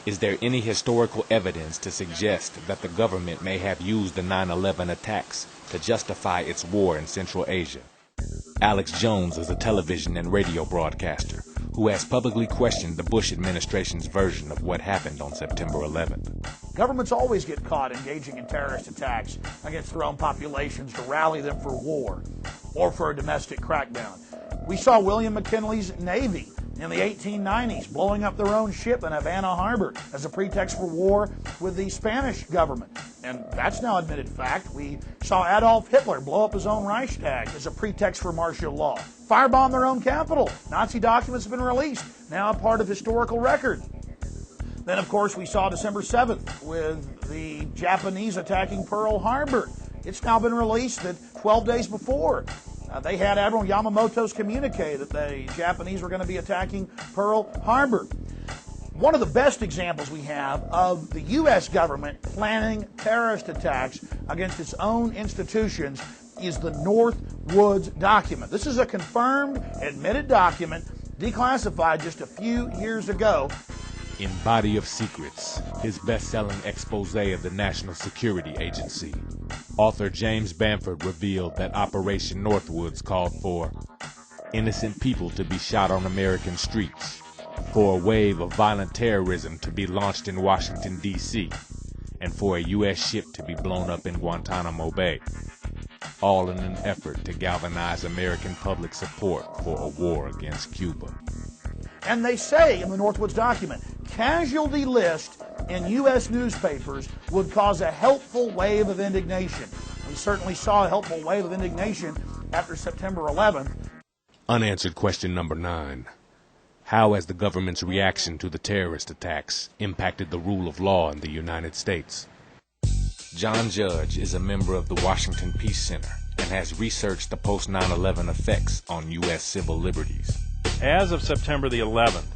Is there any historical evidence to suggest that the government may have used the 9/11 attacks to justify its war in Central Asia? Alex Jones is a television and radio broadcaster who has publicly questioned the Bush administration's version of what happened on September 11th. Governments always get caught engaging in terrorist attacks against their own populations to rally them for war or for a domestic crackdown. We saw William McKinley's Navy in the 1890s blowing up their own ship in Havana Harbor as a pretext for war with the Spanish government. And that's now admitted fact. We saw Adolf Hitler blow up his own Reichstag as a pretext for martial law. Firebomb their own capital. Nazi documents have been released, now a part of historical record. Then, of course, we saw December 7th with the Japanese attacking Pearl Harbor. It's now been released that 12 days before, they had Admiral Yamamoto's communique that the Japanese were going to be attacking Pearl Harbor. One of the best examples we have of the U.S. government planning terrorist attacks against its own institutions is the North Woods document. This is a confirmed, admitted document, declassified just a few years ago. In Body of Secrets, his best-selling expose of the National Security Agency, author James Bamford revealed that Operation Northwoods called for innocent people to be shot on American streets, for a wave of violent terrorism to be launched in Washington, D.C., and for a U.S. ship to be blown up in Guantanamo Bay, all in an effort to galvanize American public support for a war against Cuba. And they say in the Northwoods document, casualty list in U.S. newspapers would cause a helpful wave of indignation. We certainly saw a helpful wave of indignation after September 11th. Unanswered question number 9. How has the government's reaction to the terrorist attacks impacted the rule of law in the United States? John Judge is a member of the Washington Peace Center and has researched the post-9/11 effects on U.S. civil liberties. As of September the 11th,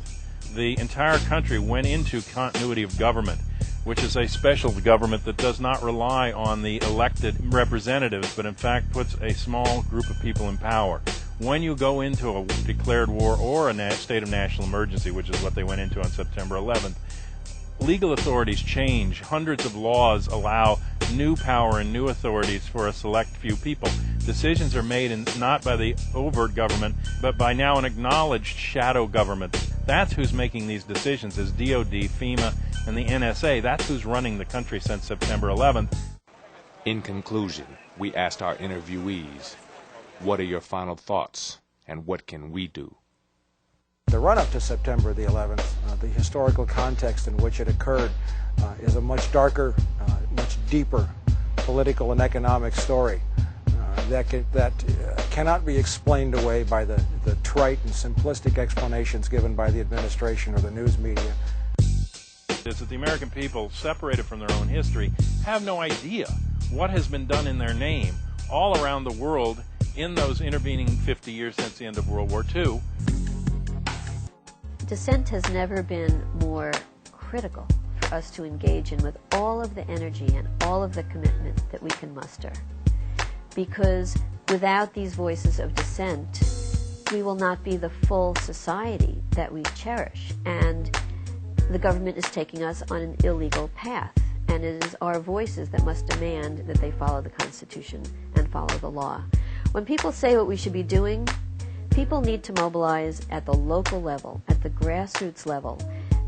the entire country went into continuity of government, which is a special government that does not rely on the elected representatives, but in fact puts a small group of people in power. when you go into a declared war or a state of national emergency, which is what they went into on September 11th, legal authorities change. Hundreds of laws allow new power and new authorities for a select few people. Decisions are made not by the overt government, but by now an acknowledged shadow government. That's who's making these decisions, is DOD, FEMA, and the NSA. That's who's running the country since September 11th. In conclusion, we asked our interviewees, what are your final thoughts, and what can we do? The run-up to September the 11th, the historical context in which it occurred, is a much darker, much deeper political and economic story that cannot be explained away by the trite and simplistic explanations given by the administration or the news media. Is that the American people, separated from their own history, have no idea what has been done in their name all around the world in those intervening 50 years since the end of World War II. Dissent has never been more critical for us to engage in with all of the energy and all of the commitment that we can muster. Because without these voices of dissent, we will not be the full society that we cherish. And the government is taking us on an illegal path. And it is our voices that must demand that they follow the Constitution and follow the law. When people say what we should be doing, people need to mobilize at the local level, at the grassroots level.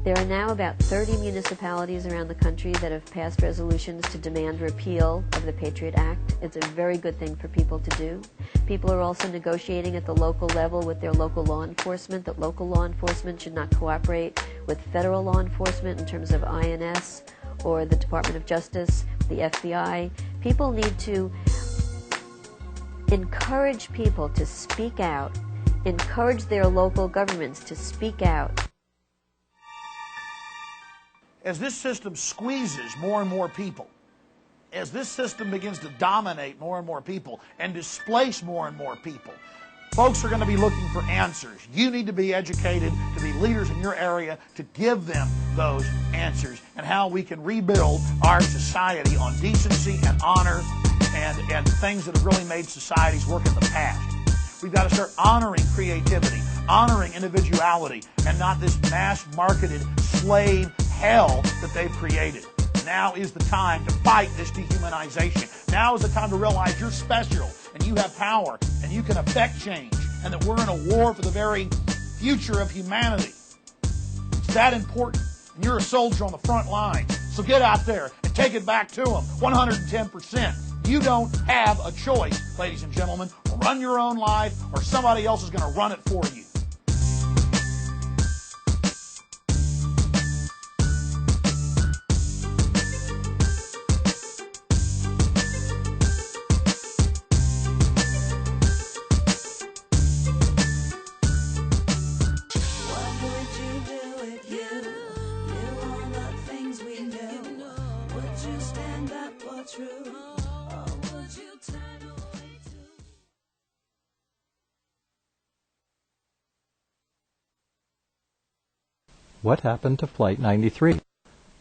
There are now about 30 municipalities around the country that have passed resolutions to demand repeal of the Patriot Act. It's a very good thing for people to do. People are also negotiating at the local level with their local law enforcement that local law enforcement should not cooperate with federal law enforcement in terms of INS or the Department of Justice, the FBI. People need to encourage people to speak out, encourage their local governments to speak out. As this system squeezes more and more people, as this system begins to dominate more and more people and displace more and more people, folks are going to be looking for answers. You need to be educated to be leaders in your area to give them those answers and how we can rebuild our society on decency and honor and things that have really made societies work in the past. We've got to start honoring creativity, honoring individuality, and not this mass-marketed slave hell that they've created. Now is the time to fight this dehumanization. Now is the time to realize you're special and you have power and you can affect change and that we're in a war for the very future of humanity. It's that important. And you're a soldier on the front lines. So get out there and take it back to them 110%. You don't have a choice, ladies and gentlemen. Run your own life or somebody else is going to run it for you. What happened to Flight 93?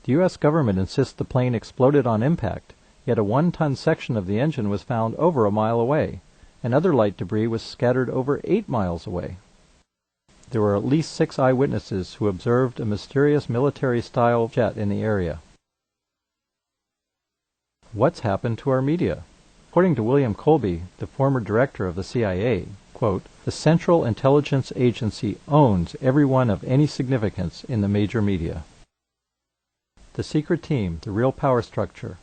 The U.S. government insists the plane exploded on impact, yet a 1-ton section of the engine was found over a mile away, and other light debris was scattered over 8 miles away. There were at least 6 eyewitnesses who observed a mysterious military-style jet in the area. What's happened to our media? According to William Colby, the former director of the CIA, quote, "The Central Intelligence Agency owns everyone of any significance in the major media." The secret team, the real power structure.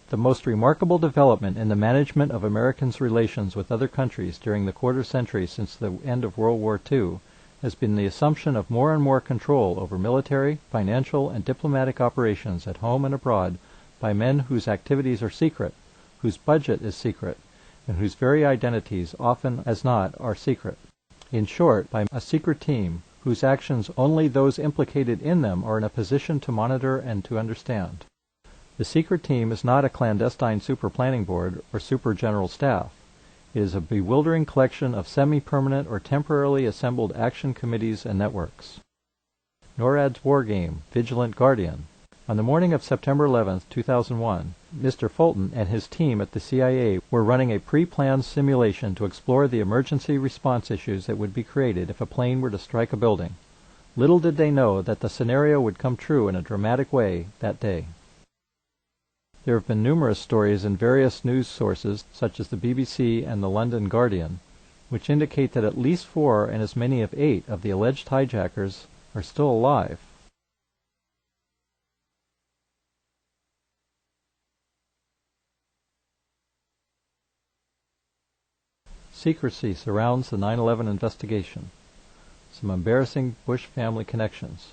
The most remarkable development in the management of Americans' relations with other countries during the quarter century since the end of World War II has been the assumption of more and more control over military, financial, and diplomatic operations at home and abroad by men whose activities are secret, whose budget is secret, and whose very identities, often as not, are secret. In short, by a secret team whose actions only those implicated in them are in a position to monitor and to understand. The secret team is not a clandestine super planning board or super general staff. It is a bewildering collection of semi-permanent or temporarily assembled action committees and networks. NORAD's war game, Vigilant Guardian, On the morning of September 11, 2001, Mr. Fulton and his team at the CIA were running a pre-planned simulation to explore the emergency response issues that would be created if a plane were to strike a building. Little did they know that the scenario would come true in a dramatic way that day. There have been numerous stories in various news sources, such as the BBC and the London Guardian, which indicate that at least 4 and as many as 8 of the alleged hijackers are still alive. Secrecy surrounds the 9/11 investigation. Some embarrassing Bush family connections.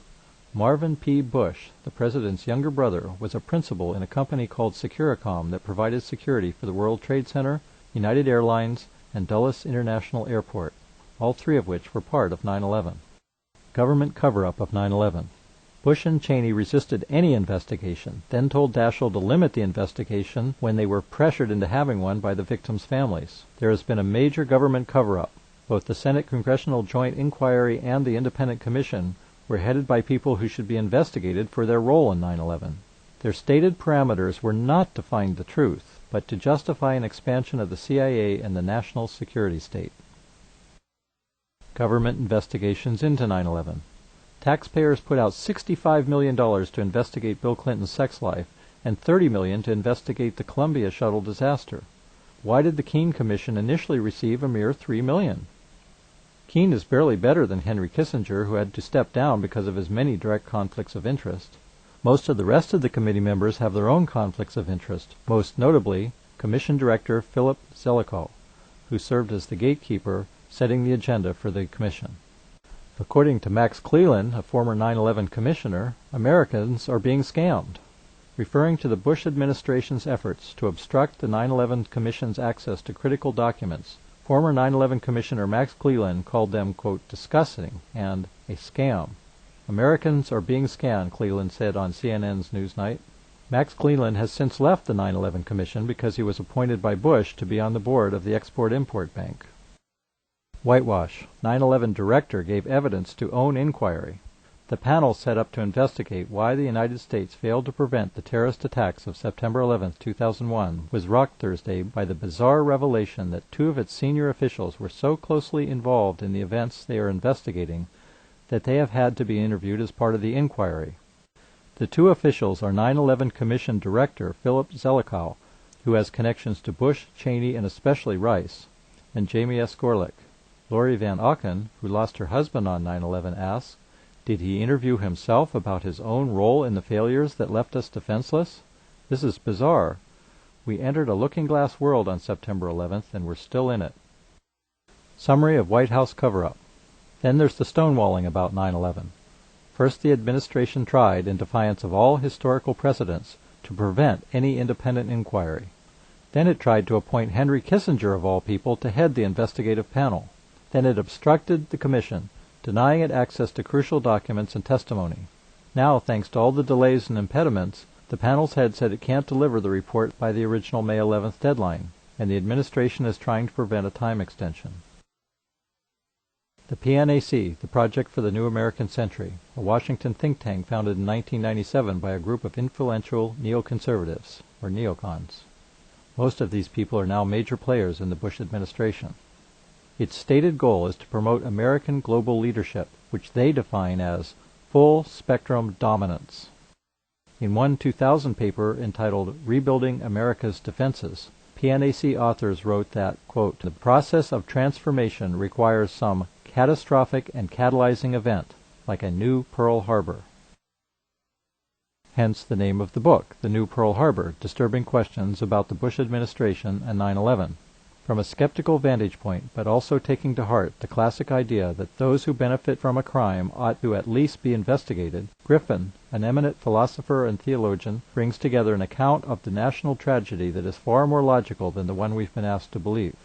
Marvin P. Bush, the president's younger brother, was a principal in a company called Securicom that provided security for the World Trade Center, United Airlines, and Dulles International Airport, all 3 of which were part of 9/11. Government cover-up of 9/11. Bush and Cheney resisted any investigation, then told Daschle to limit the investigation when they were pressured into having one by the victims' families. There has been a major government cover-up. Both the Senate Congressional Joint Inquiry and the Independent Commission were headed by people who should be investigated for their role in 9/11. Their stated parameters were not to find the truth, but to justify an expansion of the CIA and the national security state. Government investigations into 9/11. Taxpayers put out $65 million to investigate Bill Clinton's sex life and $30 million to investigate the Columbia shuttle disaster. Why did the Keene Commission initially receive a mere $3 million? Keene is barely better than Henry Kissinger, who had to step down because of his many direct conflicts of interest. Most of the rest of the committee members have their own conflicts of interest, most notably Commission Director Philip Zelikow, who served as the gatekeeper, setting the agenda for the commission. According to Max Cleland, a former 9/11 commissioner, Americans are being scammed. Referring to the Bush administration's efforts to obstruct the 9/11 Commission's access to critical documents, former 9/11 Commissioner Max Cleland called them, quote, disgusting and a scam. Americans are being scammed, Cleland said on CNN's Newsnight. Max Cleland has since left the 9/11 Commission because he was appointed by Bush to be on the board of the Export-Import Bank. Whitewash. 9/11 director gave evidence to own inquiry. The panel set up to investigate why the United States failed to prevent the terrorist attacks of September 11, 2001 was rocked Thursday by the bizarre revelation that 2 of its senior officials were so closely involved in the events they are investigating that they have had to be interviewed as part of the inquiry. The 2 officials are 9/11 Commission Director Philip Zelikow, who has connections to Bush, Cheney, and especially Rice, and Jamie S. Gorelick. Lori Van Auken, who lost her husband on 9/11, asks, did he interview himself about his own role in the failures that left us defenseless? This is bizarre. We entered a looking-glass world on September 11th, and we're still in it. Summary of White House cover-up. Then there's the stonewalling about 9/11. First, the administration tried, in defiance of all historical precedents, to prevent any independent inquiry. Then it tried to appoint Henry Kissinger, of all people, to head the investigative panel. Then it obstructed the commission, denying it access to crucial documents and testimony. Now, thanks to all the delays and impediments, the panel's head said it can't deliver the report by the original May 11th deadline, and the administration is trying to prevent a time extension. The PNAC, the Project for the New American Century, a Washington think tank founded in 1997 by a group of influential neoconservatives, or neocons. Most of these people are now major players in the Bush administration. Its stated goal is to promote American global leadership, which they define as full-spectrum dominance. In one 2000 paper entitled Rebuilding America's Defenses, PNAC authors wrote that, quote, the process of transformation requires some catastrophic and catalyzing event, like a new Pearl Harbor. Hence the name of the book, The New Pearl Harbor, Disturbing Questions About the Bush Administration and 9/11. From a skeptical vantage point, but also taking to heart the classic idea that those who benefit from a crime ought to at least be investigated, Griffin, an eminent philosopher and theologian, brings together an account of the national tragedy that is far more logical than the one we've been asked to believe.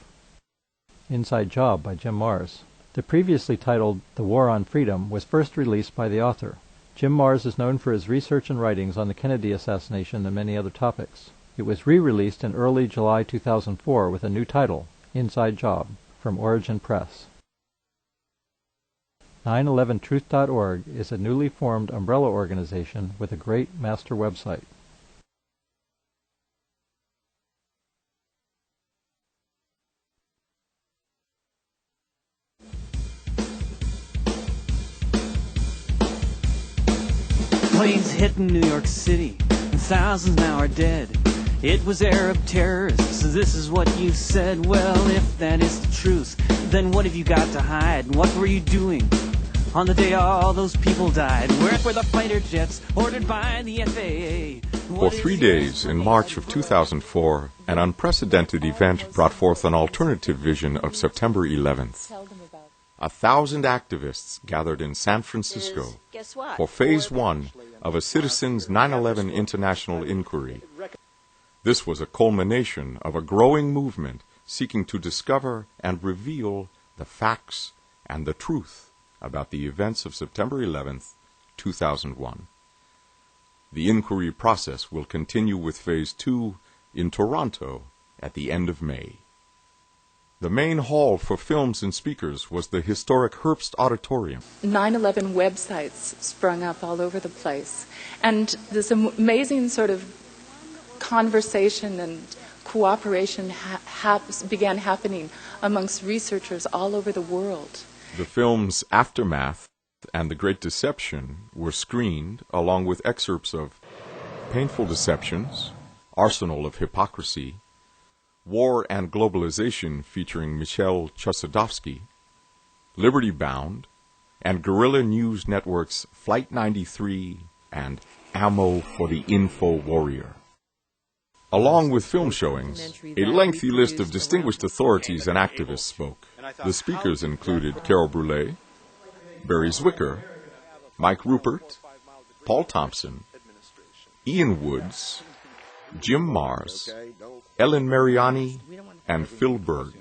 Inside Job by Jim Marrs. The previously titled The War on Freedom was first released by the author. Jim Marrs is known for his research and writings on the Kennedy assassination and many other topics. It was re-released in early July 2004 with a new title, Inside Job, from Origin Press. 911truth.org is a newly formed umbrella organization with a great master website. Planes hitting New York City, and thousands now are dead. It was Arab terrorists, so this is what you said. Well, if that is the truth, then what have you got to hide? And what were you doing on the day all those people died? Where were the fighter jets ordered by the FAA? For 3 days in March of 2004, an unprecedented event brought forth an alternative vision of September 11th. 1,000 activists gathered in San Francisco for Phase 1 of a Citizens 9/11 International Inquiry. This was a culmination of a growing movement seeking to discover and reveal the facts and the truth about the events of September 11th, 2001. The inquiry process will continue with Phase 2 in Toronto at the end of May. The main hall for films and speakers was the historic Herbst Auditorium. 9/11 websites sprung up all over the place. And this amazing sort of conversation and cooperation began happening amongst researchers all over the world. The films Aftermath and The Great Deception were screened along with excerpts of Painful Deceptions, Arsenal of Hypocrisy, War and Globalization featuring Michel Chossudovsky, Liberty Bound, and Guerrilla News Network's Flight 93 and Ammo for the Info Warrior. Along with film showings, a lengthy list of distinguished authorities and activists spoke. The speakers included Carol Brûlé, Barry Zwicker, Mike Rupert, Paul Thompson, Ian Woods, Jim Mars, Ellen Mariani, and Phil Berg.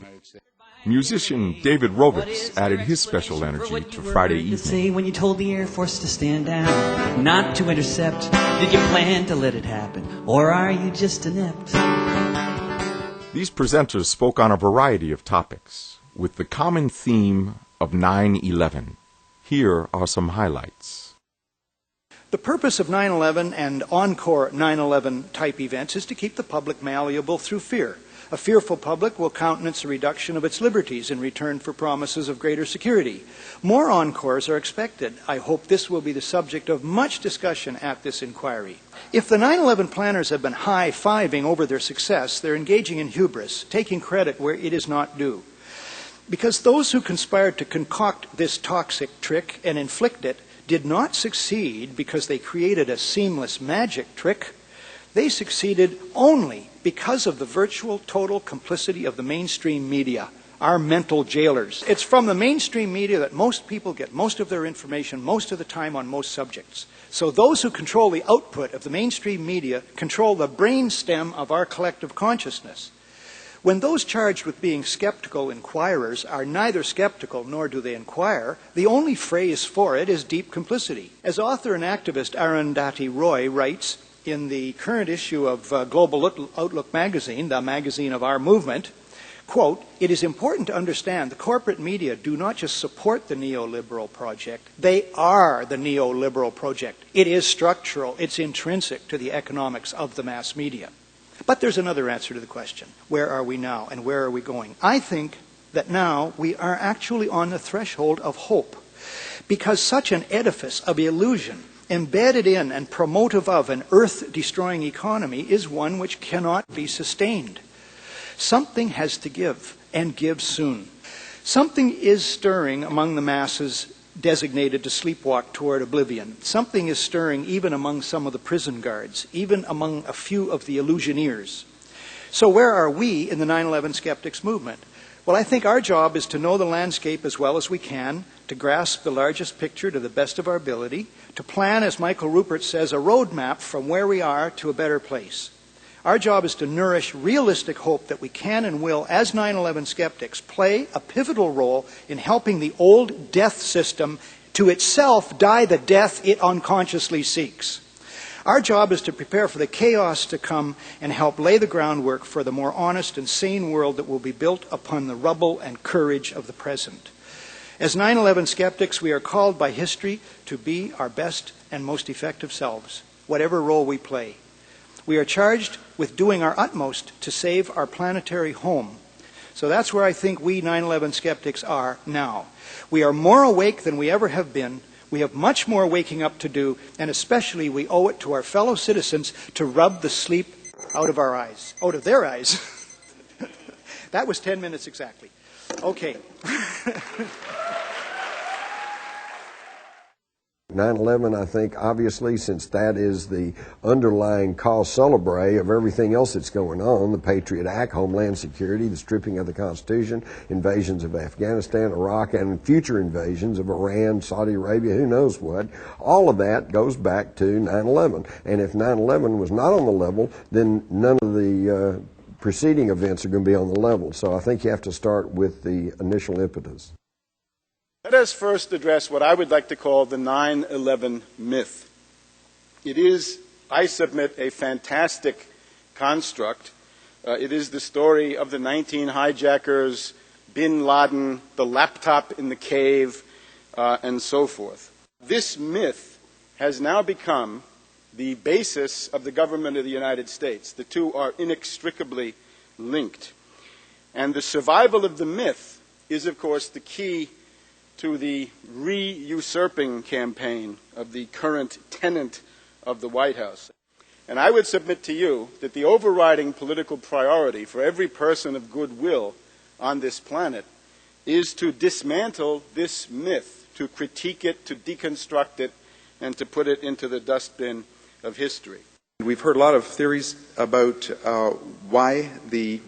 Musician David Rovitz added his special energy to Friday evening. When you told the Air Force to stand down, not to intercept, did you plan to let it happen, or are you just inept? These presenters spoke on a variety of topics, with the common theme of 9/11. Here are some highlights. The purpose of 9/11 and encore 9/11 type events is to keep the public malleable through fear. A fearful public will countenance a reduction of its liberties in return for promises of greater security. More encores are expected. I hope this will be the subject of much discussion at this inquiry. If the 9/11 planners have been high-fiving over their success, they're engaging in hubris, taking credit where it is not due. Because those who conspired to concoct this toxic trick and inflict it did not succeed because they created a seamless magic trick. They succeeded only because of the virtual total complicity of the mainstream media, our mental jailers. It's from the mainstream media that most people get most of their information most of the time on most subjects. So those who control the output of the mainstream media control the brainstem of our collective consciousness. When those charged with being skeptical inquirers are neither skeptical nor do they inquire, the only phrase for it is deep complicity. As author and activist Arundhati Roy writes in the current issue of Global Outlook magazine, the magazine of our movement, quote, "It is important to understand the corporate media do not just support the neoliberal project, they are the neoliberal project. It is structural, it's intrinsic to the economics of the mass media." But there's another answer to the question. Where are we now and where are we going? I think that now we are actually on the threshold of hope, because such an edifice of illusion embedded in and promotive of an earth-destroying economy is one which cannot be sustained. Something has to give, and give soon. Something is stirring among the masses designated to sleepwalk toward oblivion. Something is stirring even among some of the prison guards, even among a few of the illusioneers. So where are we in the 9/11 skeptics movement? Well, I think our job is to know the landscape as well as we can, to grasp the largest picture to the best of our ability, to plan, as Michael Rupert says, a roadmap from where we are to a better place. Our job is to nourish realistic hope that we can and will, as 9/11 skeptics, play a pivotal role in helping the old death system to itself die the death it unconsciously seeks. Our job is to prepare for the chaos to come and help lay the groundwork for the more honest and sane world that will be built upon the rubble and courage of the present. As 9/11 skeptics, we are called by history to be our best and most effective selves, whatever role we play. We are charged with doing our utmost to save our planetary home. So that's where I think we 9/11 skeptics are now. We are more awake than we ever have been. We have much more waking up to do, and especially we owe it to our fellow citizens to rub the sleep out of our eyes, out of their eyes. That was 10 minutes exactly. Okay. 9/11, I think, obviously, since that is the underlying cause célèbre of everything else that's going on, the Patriot Act, Homeland Security, the stripping of the Constitution, invasions of Afghanistan, Iraq, and future invasions of Iran, Saudi Arabia, who knows what, all of that goes back to 9/11. And if 9/11 was not on the level, then none of the preceding events are going to be on the level. So I think you have to start with the initial impetus. Let us first address what I would like to call the 9/11 myth. It is, I submit, a fantastic construct. It is the story of the 19 hijackers, bin Laden, the laptop in the cave, and so forth. This myth has now become the basis of the government of the United States. The two are inextricably linked. And the survival of the myth is, of course, the key to the re-usurping campaign of the current tenant of the White House. And I would submit to you that the overriding political priority for every person of goodwill on this planet is to dismantle this myth, to critique it, to deconstruct it, and to put it into the dustbin of history. We've heard a lot of theories about why the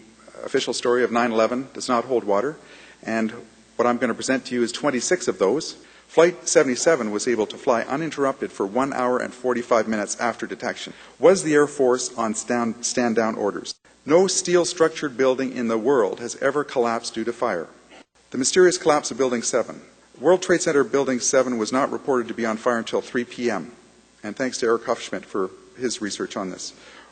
official story of 9/11 does not hold water, and what I'm going to present to you is 26 of those. Flight 77 was able to fly uninterrupted for 1 hour and 45 minutes after detection. Was the Air Force on stand-down orders? No steel-structured building in the world has ever collapsed due to fire. The mysterious collapse of Building 7. World Trade Center Building 7 was not reported to be on fire until 3 p.m., and thanks to Eric Hufschmidt for his research on this.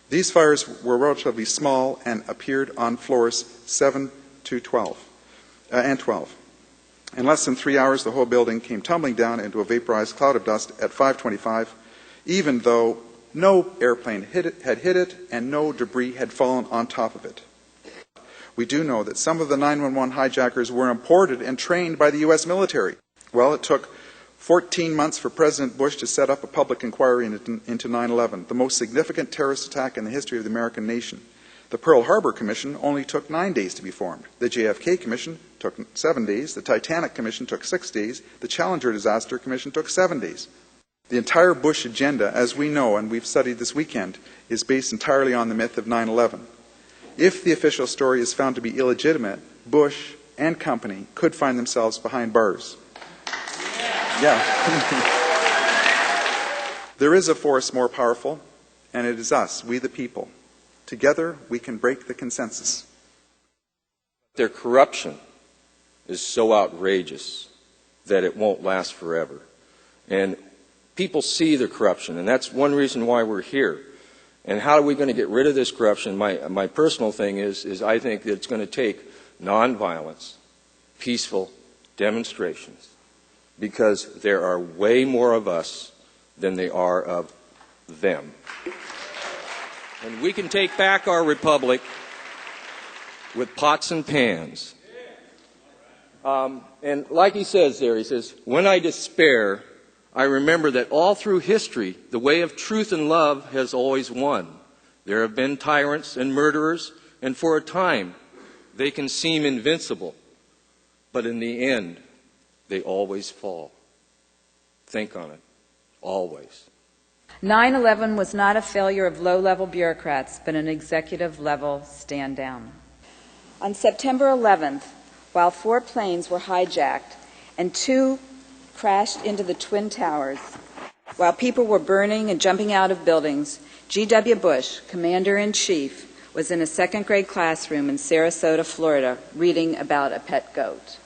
These fires were relatively small and appeared on floors 7 to 12, and 12. In less than 3 hours, the whole building came tumbling down into a vaporized cloud of dust at 5:25, even though no airplane had hit it and no debris had fallen on top of it. We do know that some of the 9/11 hijackers were imported and trained by the U.S. military. Well, it took 14 months for President Bush to set up a public inquiry into 9/11, the most significant terrorist attack in the history of the American nation. The Pearl Harbor Commission only took 9 days to be formed. The JFK Commission took 7 days. The Titanic Commission took 6 days. The Challenger Disaster Commission took 7 days. The entire Bush agenda, as we know and we've studied this weekend, is based entirely on the myth of 9/11. If the official story is found to be illegitimate, Bush and company could find themselves behind bars. Yeah. There is a force more powerful, and it is us, we the people. Together, we can break the consensus. Their corruption is so outrageous that it won't last forever. And people see the corruption, and that's one reason why we're here. And how are we going to get rid of this corruption? My personal thing is I think that it's going to take nonviolence, peaceful demonstrations, because there are way more of us than there are of them. And we can take back our republic with pots and pans. And like he says there, he says, when I despair, I remember that all through history, the way of truth and love has always won. There have been tyrants and murderers, and for a time, they can seem invincible. But in the end, they always fall. Think on it. Always. 9/11 was not a failure of low-level bureaucrats, but an executive-level stand-down. On September 11th, while 4 planes were hijacked and 2 crashed into the Twin Towers, while people were burning and jumping out of buildings, G.W. Bush, Commander-in-Chief, was in a second-grade classroom in Sarasota, Florida, reading about a pet goat.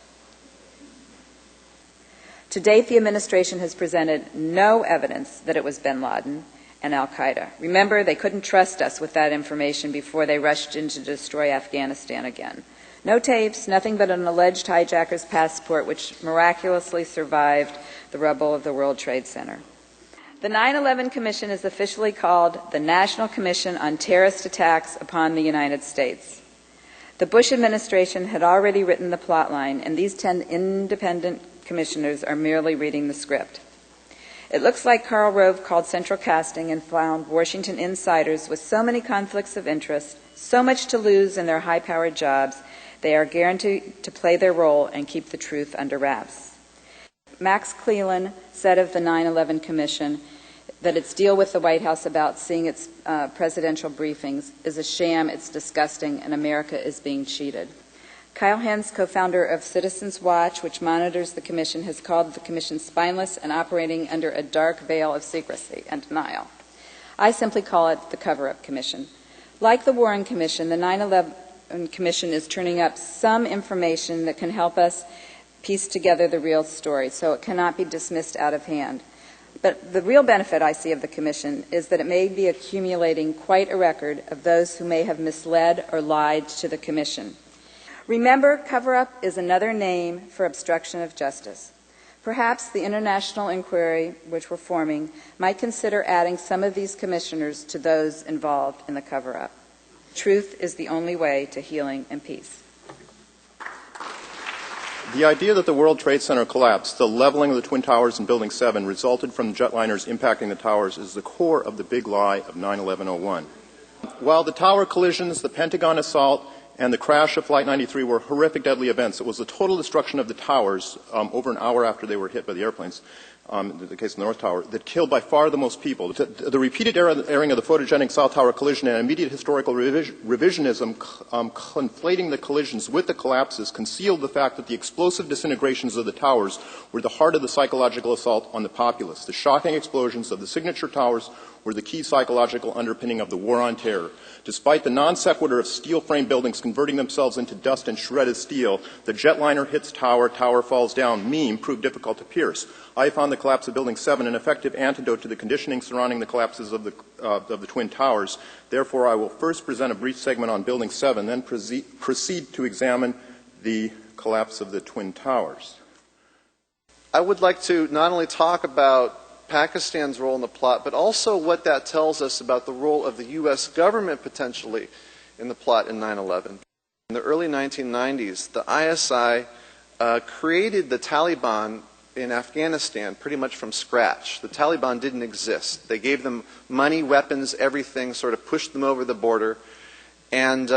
To date, the administration has presented no evidence that it was bin Laden and al-Qaeda. Remember, they couldn't trust us with that information before they rushed in to destroy Afghanistan again. No tapes, nothing but an alleged hijacker's passport which miraculously survived the rubble of the World Trade Center. The 9/11 Commission is officially called the National Commission on Terrorist Attacks upon the United States. The Bush administration had already written the plotline, and these 10 independent commissioners are merely reading the script. It looks like Karl Rove called central casting and found Washington insiders with so many conflicts of interest, so much to lose in their high-powered jobs, they are guaranteed to play their role and keep the truth under wraps. Max Cleland said of the 9/11 Commission that its deal with the White House about seeing its presidential briefings is a sham, it's disgusting, and America is being cheated. Kyle Hens, co-founder of Citizens Watch, which monitors the Commission, has called the Commission spineless and operating under a dark veil of secrecy and denial. I simply call it the cover-up commission. Like the Warren Commission, the 9/11 Commission is turning up some information that can help us piece together the real story, so it cannot be dismissed out of hand. But the real benefit I see of the Commission is that it may be accumulating quite a record of those who may have misled or lied to the Commission. Remember, cover-up is another name for obstruction of justice. Perhaps the international inquiry, which we're forming, might consider adding some of these commissioners to those involved in the cover-up. Truth is the only way to healing and peace. The idea that the World Trade Center collapsed, the leveling of the Twin Towers and Building 7 resulted from jetliners impacting the towers is the core of the big lie of 9/11/01. While the tower collisions, the Pentagon assault, and the crash of Flight 93 were horrific, deadly events, it was the total destruction of the towers over an hour after they were hit by the airplanes, in the case of the North Tower, that killed by far the most people. The repeated airing of the photogenic South Tower collision and immediate historical revisionism conflating the collisions with the collapses concealed the fact that the explosive disintegrations of the towers were the heart of the psychological assault on the populace. The shocking explosions of the signature towers were the key psychological underpinning of the war on terror. Despite the non sequitur of steel-framed buildings converting themselves into dust and shredded steel, the jetliner hits tower, tower falls down meme proved difficult to pierce. I found the collapse of Building 7 an effective antidote to the conditioning surrounding the collapses of the Twin Towers. Therefore, I will first present a brief segment on Building 7, then proceed to examine the collapse of the Twin Towers. I would like to not only talk about Pakistan's role in the plot, but also what that tells us about the role of the U.S. government potentially in the plot in 9/11. In the early 1990s, the ISI created the Taliban in Afghanistan pretty much from scratch. The Taliban didn't exist. They gave them money, weapons, everything, sort of pushed them over the border, and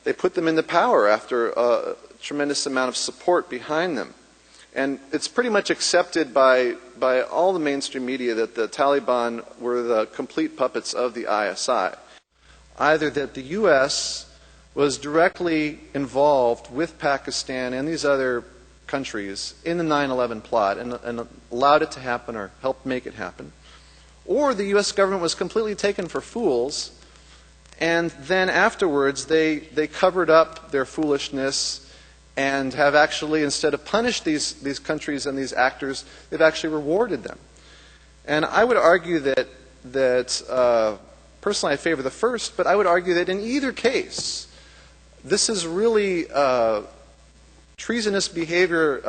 they put them into power after a tremendous amount of support behind them. And it's pretty much accepted by all the mainstream media that the Taliban were the complete puppets of the ISI. Either that the U.S. was directly involved with Pakistan and these other countries in the 9/11 plot and allowed it to happen or helped make it happen, or the U.S. government was completely taken for fools, and then afterwards they covered up their foolishness and have actually, instead of punished these countries and these actors, they've actually rewarded them. And I would argue that personally I favor the first, but I would argue that in either case, this is really treasonous behavior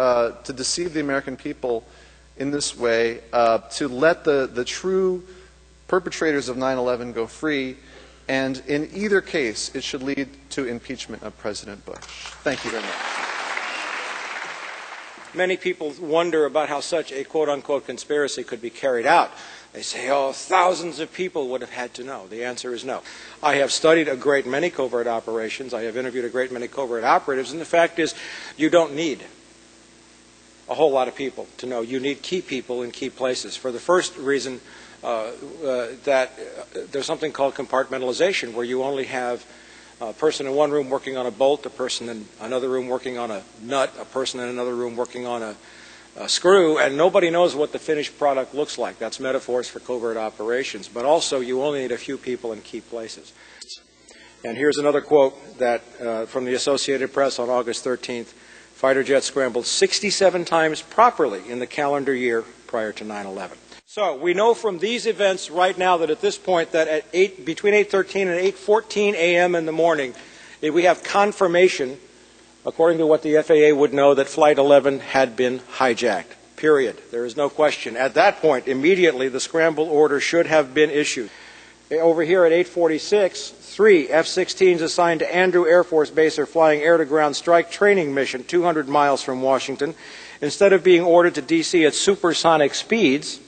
to deceive the American people in this way, to let the true perpetrators of 9/11 go free. And in either case, it should lead to impeachment of President Bush. Thank you very much. Many people wonder about how such a quote-unquote conspiracy could be carried out. They say, oh, thousands of people would have had to know. The answer is no. I have studied a great many covert operations. I have interviewed a great many covert operatives. And the fact is, you don't need a whole lot of people to know. You need key people in key places. For the first reason, that there's something called compartmentalization, where you only have a person in one room working on a bolt, a person in another room working on a nut, a person in another room working on a screw, and nobody knows what the finished product looks like. That's metaphors for covert operations. But also, you only need a few people in key places. And here's another quote that from the Associated Press on August 13th. Fighter jets scrambled 67 times properly in the calendar year prior to 9/11. So we know from these events right now that at this point that at between 8:13 and 8:14 a.m. in the morning, we have confirmation according to what the FAA would know, that Flight 11 had been hijacked. Period. There is no question. At that point, immediately, the scramble order should have been issued. Over here at 8:46, 3 F-16s assigned to Andrew Air Force Base are flying air-to-ground strike training mission 200 miles from Washington. Instead of being ordered to D.C. at supersonic speeds,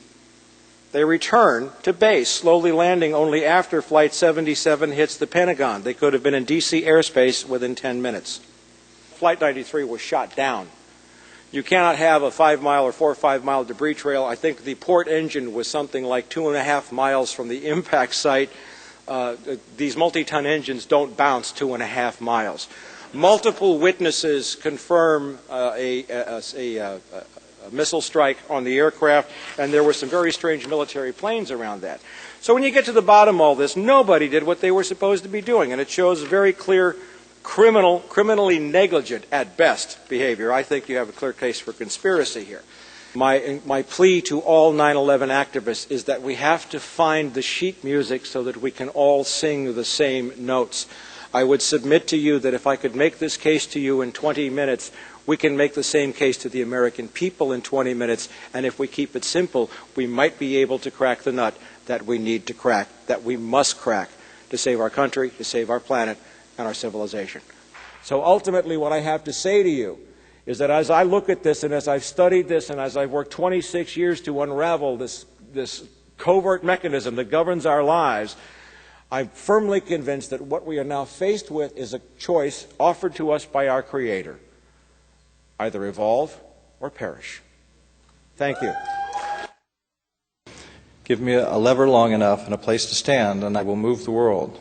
they return to base, slowly landing only after Flight 77 hits the Pentagon. They could have been in D.C. airspace within 10 minutes. Flight 93 was shot down. You cannot have a 5-mile or 4 or 5-mile debris trail. I think the port engine was something like 2.5 miles from the impact site. These multi-ton engines don't bounce 2.5 miles. Multiple witnesses confirm a missile strike on the aircraft, and there were some very strange military planes around that. So when you get to the bottom of all this, nobody did what they were supposed to be doing, and it shows very clear criminally negligent at best behavior. I think you have a clear case for conspiracy here. My plea to all 9/11 activists is that we have to find the sheet music so that we can all sing the same notes. I would submit to you that if I could make this case to you in 20 minutes, we can make the same case to the American people in 20 minutes, and if we keep it simple, we might be able to crack the nut that we need to crack, that we must crack to save our country, to save our planet, and our civilization. So ultimately what I have to say to you is that as I look at this and as I've studied this and as I've worked 26 years to unravel this covert mechanism that governs our lives, I'm firmly convinced that what we are now faced with is a choice offered to us by our Creator. Either evolve or perish. Thank you. Give me a lever long enough and a place to stand, and I will move the world.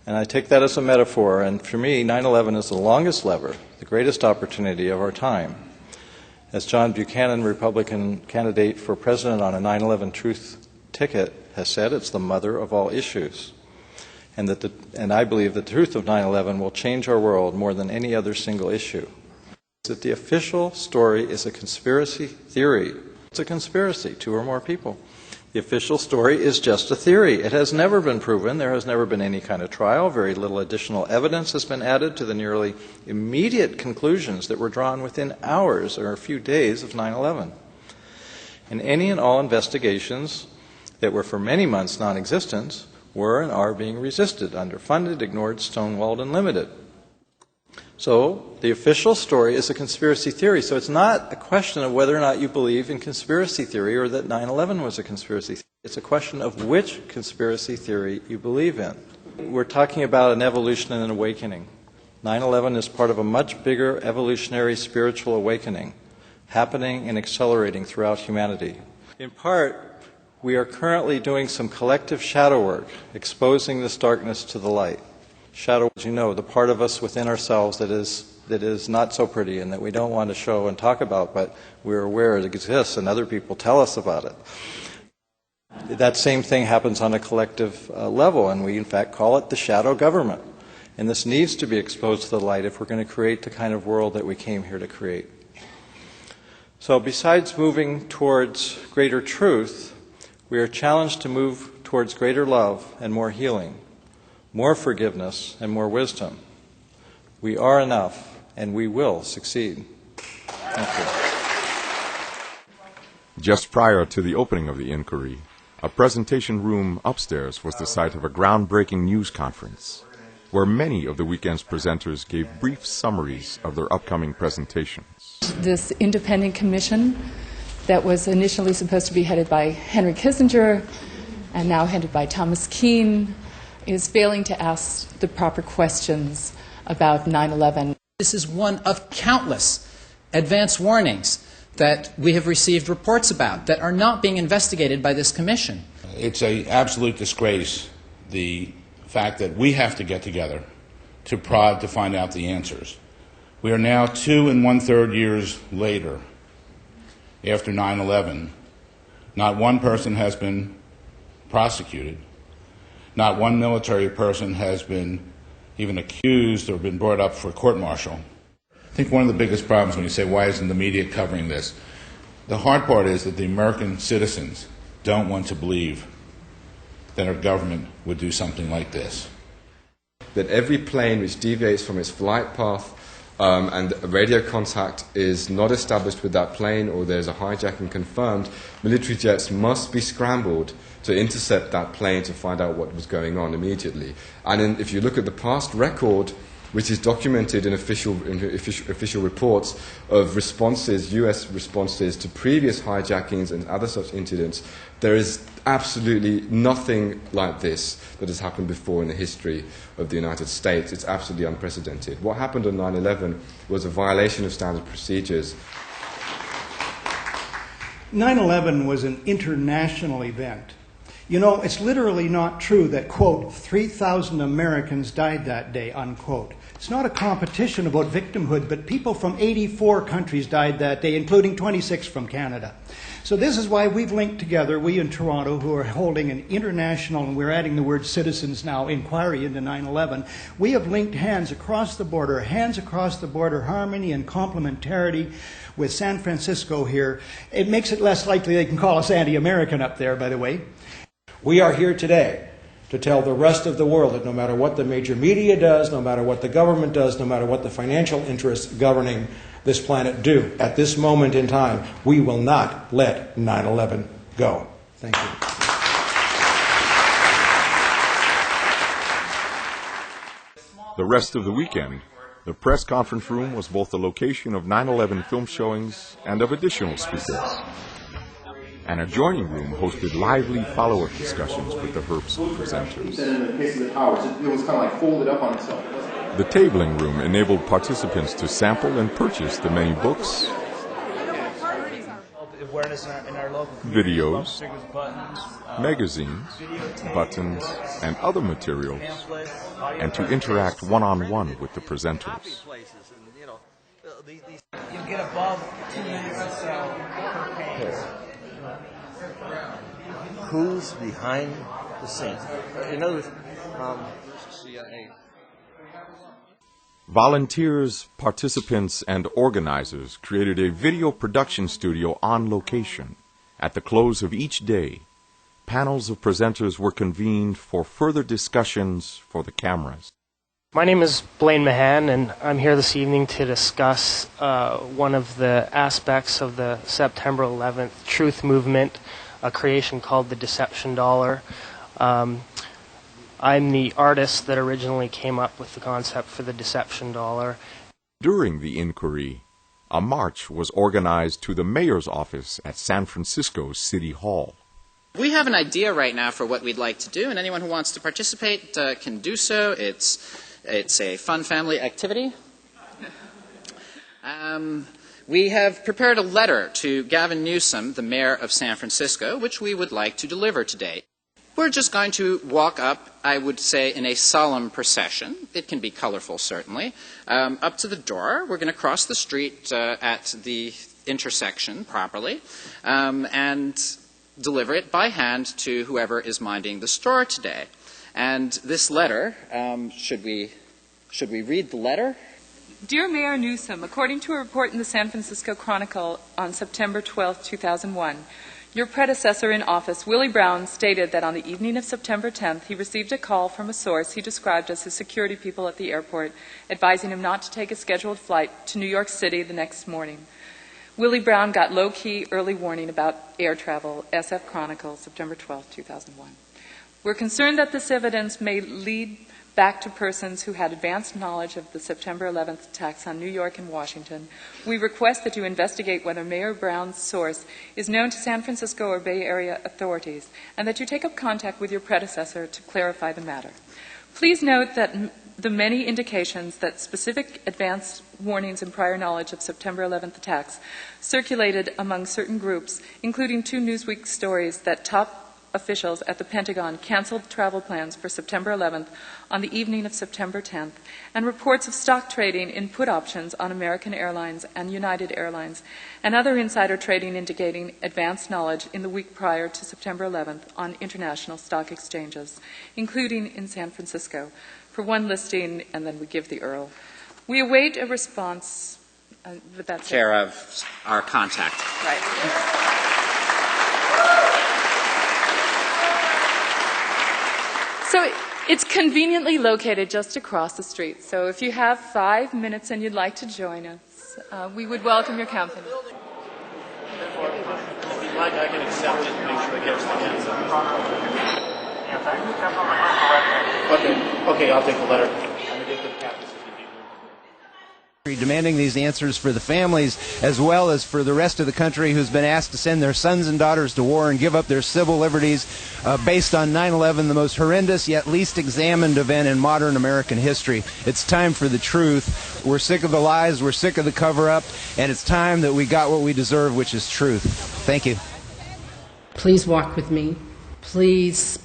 And I take that as a metaphor, and for me, 9/11 is the longest lever, the greatest opportunity of our time. As John Buchanan, Republican candidate for president on a 9/11 truth ticket, has said, it's the mother of all issues. And I believe the truth of 9/11 will change our world more than any other single issue. That the official story is a conspiracy theory. It's a conspiracy, 2 or more people. The official story is just a theory. It has never been proven. There has never been any kind of trial. Very little additional evidence has been added to the nearly immediate conclusions that were drawn within hours or a few days of 9/11. And any and all investigations that were for many months non-existent were and are being resisted, underfunded, ignored, stonewalled, and limited. So the official story is a conspiracy theory. So it's not a question of whether or not you believe in conspiracy theory or that 9/11 was a conspiracy theory. It's a question of which conspiracy theory you believe in. We're talking about an evolution and an awakening. 9/11 is part of a much bigger evolutionary spiritual awakening happening and accelerating throughout humanity. In part, we are currently doing some collective shadow work, exposing this darkness to the light. Shadow, as you know, the part of us within ourselves that is not so pretty and that we don't want to show and talk about, but we're aware it exists and other people tell us about it. That same thing happens on a collective level, and we in fact call it the shadow government. And this needs to be exposed to the light if we're going to create the kind of world that we came here to create. So besides moving towards greater truth, we are challenged to move towards greater love and more healing, more forgiveness, and more wisdom. We are enough, and we will succeed. Thank you. Just prior to the opening of the inquiry, a presentation room upstairs was the site of a groundbreaking news conference, where many of the weekend's presenters gave brief summaries of their upcoming presentations. This independent commission that was initially supposed to be headed by Henry Kissinger and now headed by Thomas Keane is failing to ask the proper questions about 9/11. This is one of countless advance warnings that we have received reports about that are not being investigated by this commission. It's an absolute disgrace, the fact that we have to get together to prod to find out the answers. We are now 2 1/3 years later, after 9/11. Not one person has been prosecuted. Not one military person has been even accused or been brought up for court-martial. I think one of the biggest problems when you say, why isn't the media covering this? The hard part is that the American citizens don't want to believe that our government would do something like this. That every plane which deviates from its flight path and radio contact is not established with that plane, or there's a hijacking confirmed, military jets must be scrambled to intercept that plane to find out what was going on immediately. And if you look at the past record, which is documented in official reports of responses, U.S. responses to previous hijackings and other such incidents, there is absolutely nothing like this that has happened before in the history of the United States. It's absolutely unprecedented. What happened on 9/11 was a violation of standard procedures. 9/11 was an international event. You know, it's literally not true that, quote, 3,000 Americans died that day, unquote. It's not a competition about victimhood, but people from 84 countries died that day, including 26 from Canada. So this is why we've linked together, we in Toronto, who are holding an international, and we're adding the word citizens now, inquiry into 9/11. We have linked hands across the border, harmony and complementarity with San Francisco here. It makes it less likely they can call us anti-American up there, by the way. We are here today to tell the rest of the world that no matter what the major media does, no matter what the government does, no matter what the financial interests governing this planet do, at this moment in time, we will not let 9/11 go. Thank you. The rest of the weekend, the press conference room was both the location of 9/11 film showings and of additional speakers. An adjoining room hosted lively follow-up discussions with the Herbst presenters. In the case of the towers, it was kind of like folded up on itself. The tabling room enabled participants to sample and purchase the many books, videos, magazines, buttons, and other materials, and to interact one-on-one with the presenters. You get above 2 minutes or so per page. Who's behind the scenes? In other words, CIA. Volunteers, participants, and organizers created a video production studio on location. At the close of each day, panels of presenters were convened for further discussions for the cameras. My name is Blaine Mahan, and I'm here this evening to discuss one of the aspects of the September 11th truth movement, a creation called the Deception Dollar. I'm the artist that originally came up with the concept for the Deception Dollar. During the inquiry, a march was organized to the mayor's office at San Francisco City Hall. We have an idea right now for what we'd like to do, and anyone who wants to participate can do so. It's a fun family activity. We have prepared a letter to Gavin Newsom, the mayor of San Francisco, which we would like to deliver today. We're just going to walk up, I would say, in a solemn procession. It can be colorful, certainly. Up to the door. We're going to cross the street at the intersection properly and deliver it by hand to whoever is minding the store today. And this letter, should we read the letter? Dear Mayor Newsom, according to a report in the San Francisco Chronicle on September 12, 2001, your predecessor in office, Willie Brown, stated that on the evening of September 10th, he received a call from a source he described as his security people at the airport, advising him not to take a scheduled flight to New York City the next morning. Willie Brown got low-key early warning about air travel, SF Chronicle, September 12, 2001. We're concerned that this evidence may lead back to persons who had advanced knowledge of the September 11th attacks on New York and Washington. We request that you investigate whether Mayor Brown's source is known to San Francisco or Bay Area authorities, and that you take up contact with your predecessor to clarify the matter. Please note that the many indications that specific advanced warnings and prior knowledge of September 11th attacks circulated among certain groups, including 2 Newsweek stories that top officials at the Pentagon canceled travel plans for September 11th on the evening of September 10th, and reports of stock trading in put options on American Airlines and United Airlines, and other insider trading indicating advanced knowledge in the week prior to September 11th on international stock exchanges, including in San Francisco. For one listing, and then we give the Earl. We await a response, but that's care of our contact. Right. So It's conveniently located just across the street, so if you have 5 minutes and you'd like to join us, we would welcome your company. If you'd like, I can accept it and make sure it gets the answer. Okay, I'll take the letter. I'm going to give the captain. Demanding these answers for the families as well as for the rest of the country who's been asked to send their sons and daughters to war and give up their civil liberties based on 9/11, the most horrendous yet least examined event in modern American history. It's time for the truth. We're sick of the lies, we're sick of the cover-up, and it's time that we got what we deserve, which is truth. Thank you. Please walk with me. Please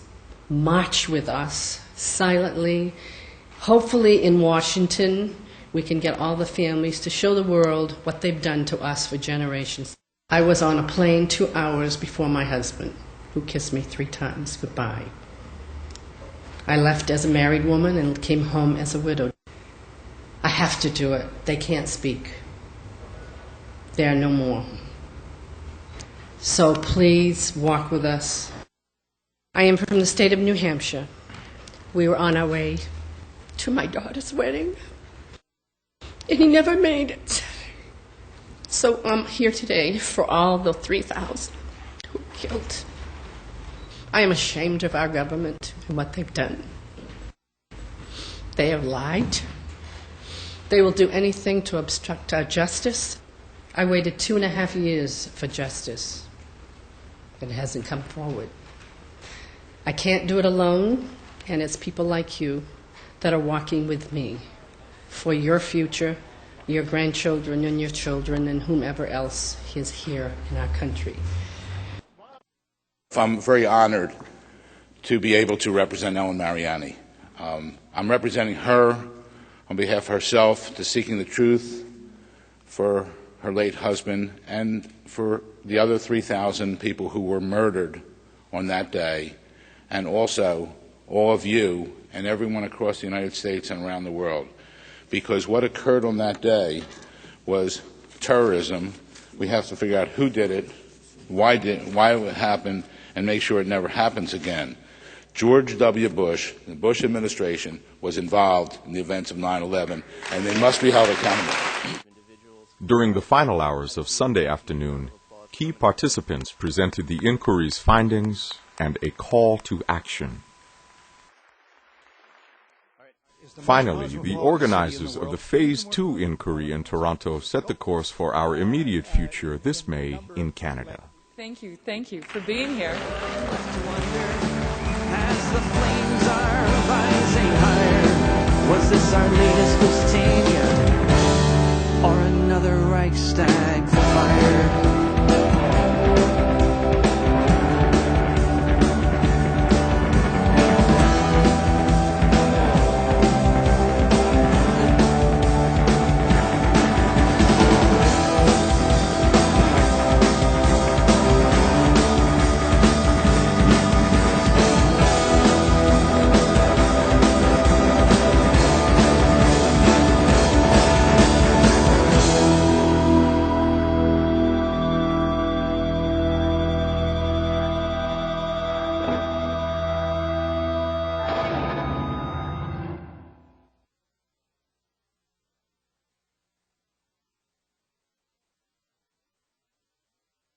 march with us silently. Hopefully in Washington, we can get all the families to show the world what they've done to us for generations. I was on a plane 2 hours before my husband, who kissed me 3 times goodbye. I left as a married woman and came home as a widow. I have to do it. They can't speak. They are no more. So please walk with us. I am from the state of New Hampshire. We were on our way to my daughter's wedding. And he never made it. So I'm here today for all the 3,000 who were killed. I am ashamed of our government and what they've done. They have lied. They will do anything to obstruct our justice. I waited 2.5 years for justice, but it hasn't come forward. I can't do it alone, and it's people like you that are walking with me for your future, your grandchildren and your children and whomever else is here in our country. I'm very honored to be able to represent Ellen Mariani. I'm representing her on behalf of herself to seeking the truth for her late husband and for the other 3,000 people who were murdered on that day, and also all of you and everyone across the United States and around the world. Because what occurred on that day was terrorism. We have to figure out who did it, why it happened, and make sure it never happens again. George W. Bush, the Bush administration, was involved in the events of 9/11, and they must be held accountable. During the final hours of Sunday afternoon, key participants presented the inquiry's findings and a call to action. Finally, the organizers of the Phase 2 inquiry in Toronto set the course for our immediate future this May in Canada. Thank you for being here.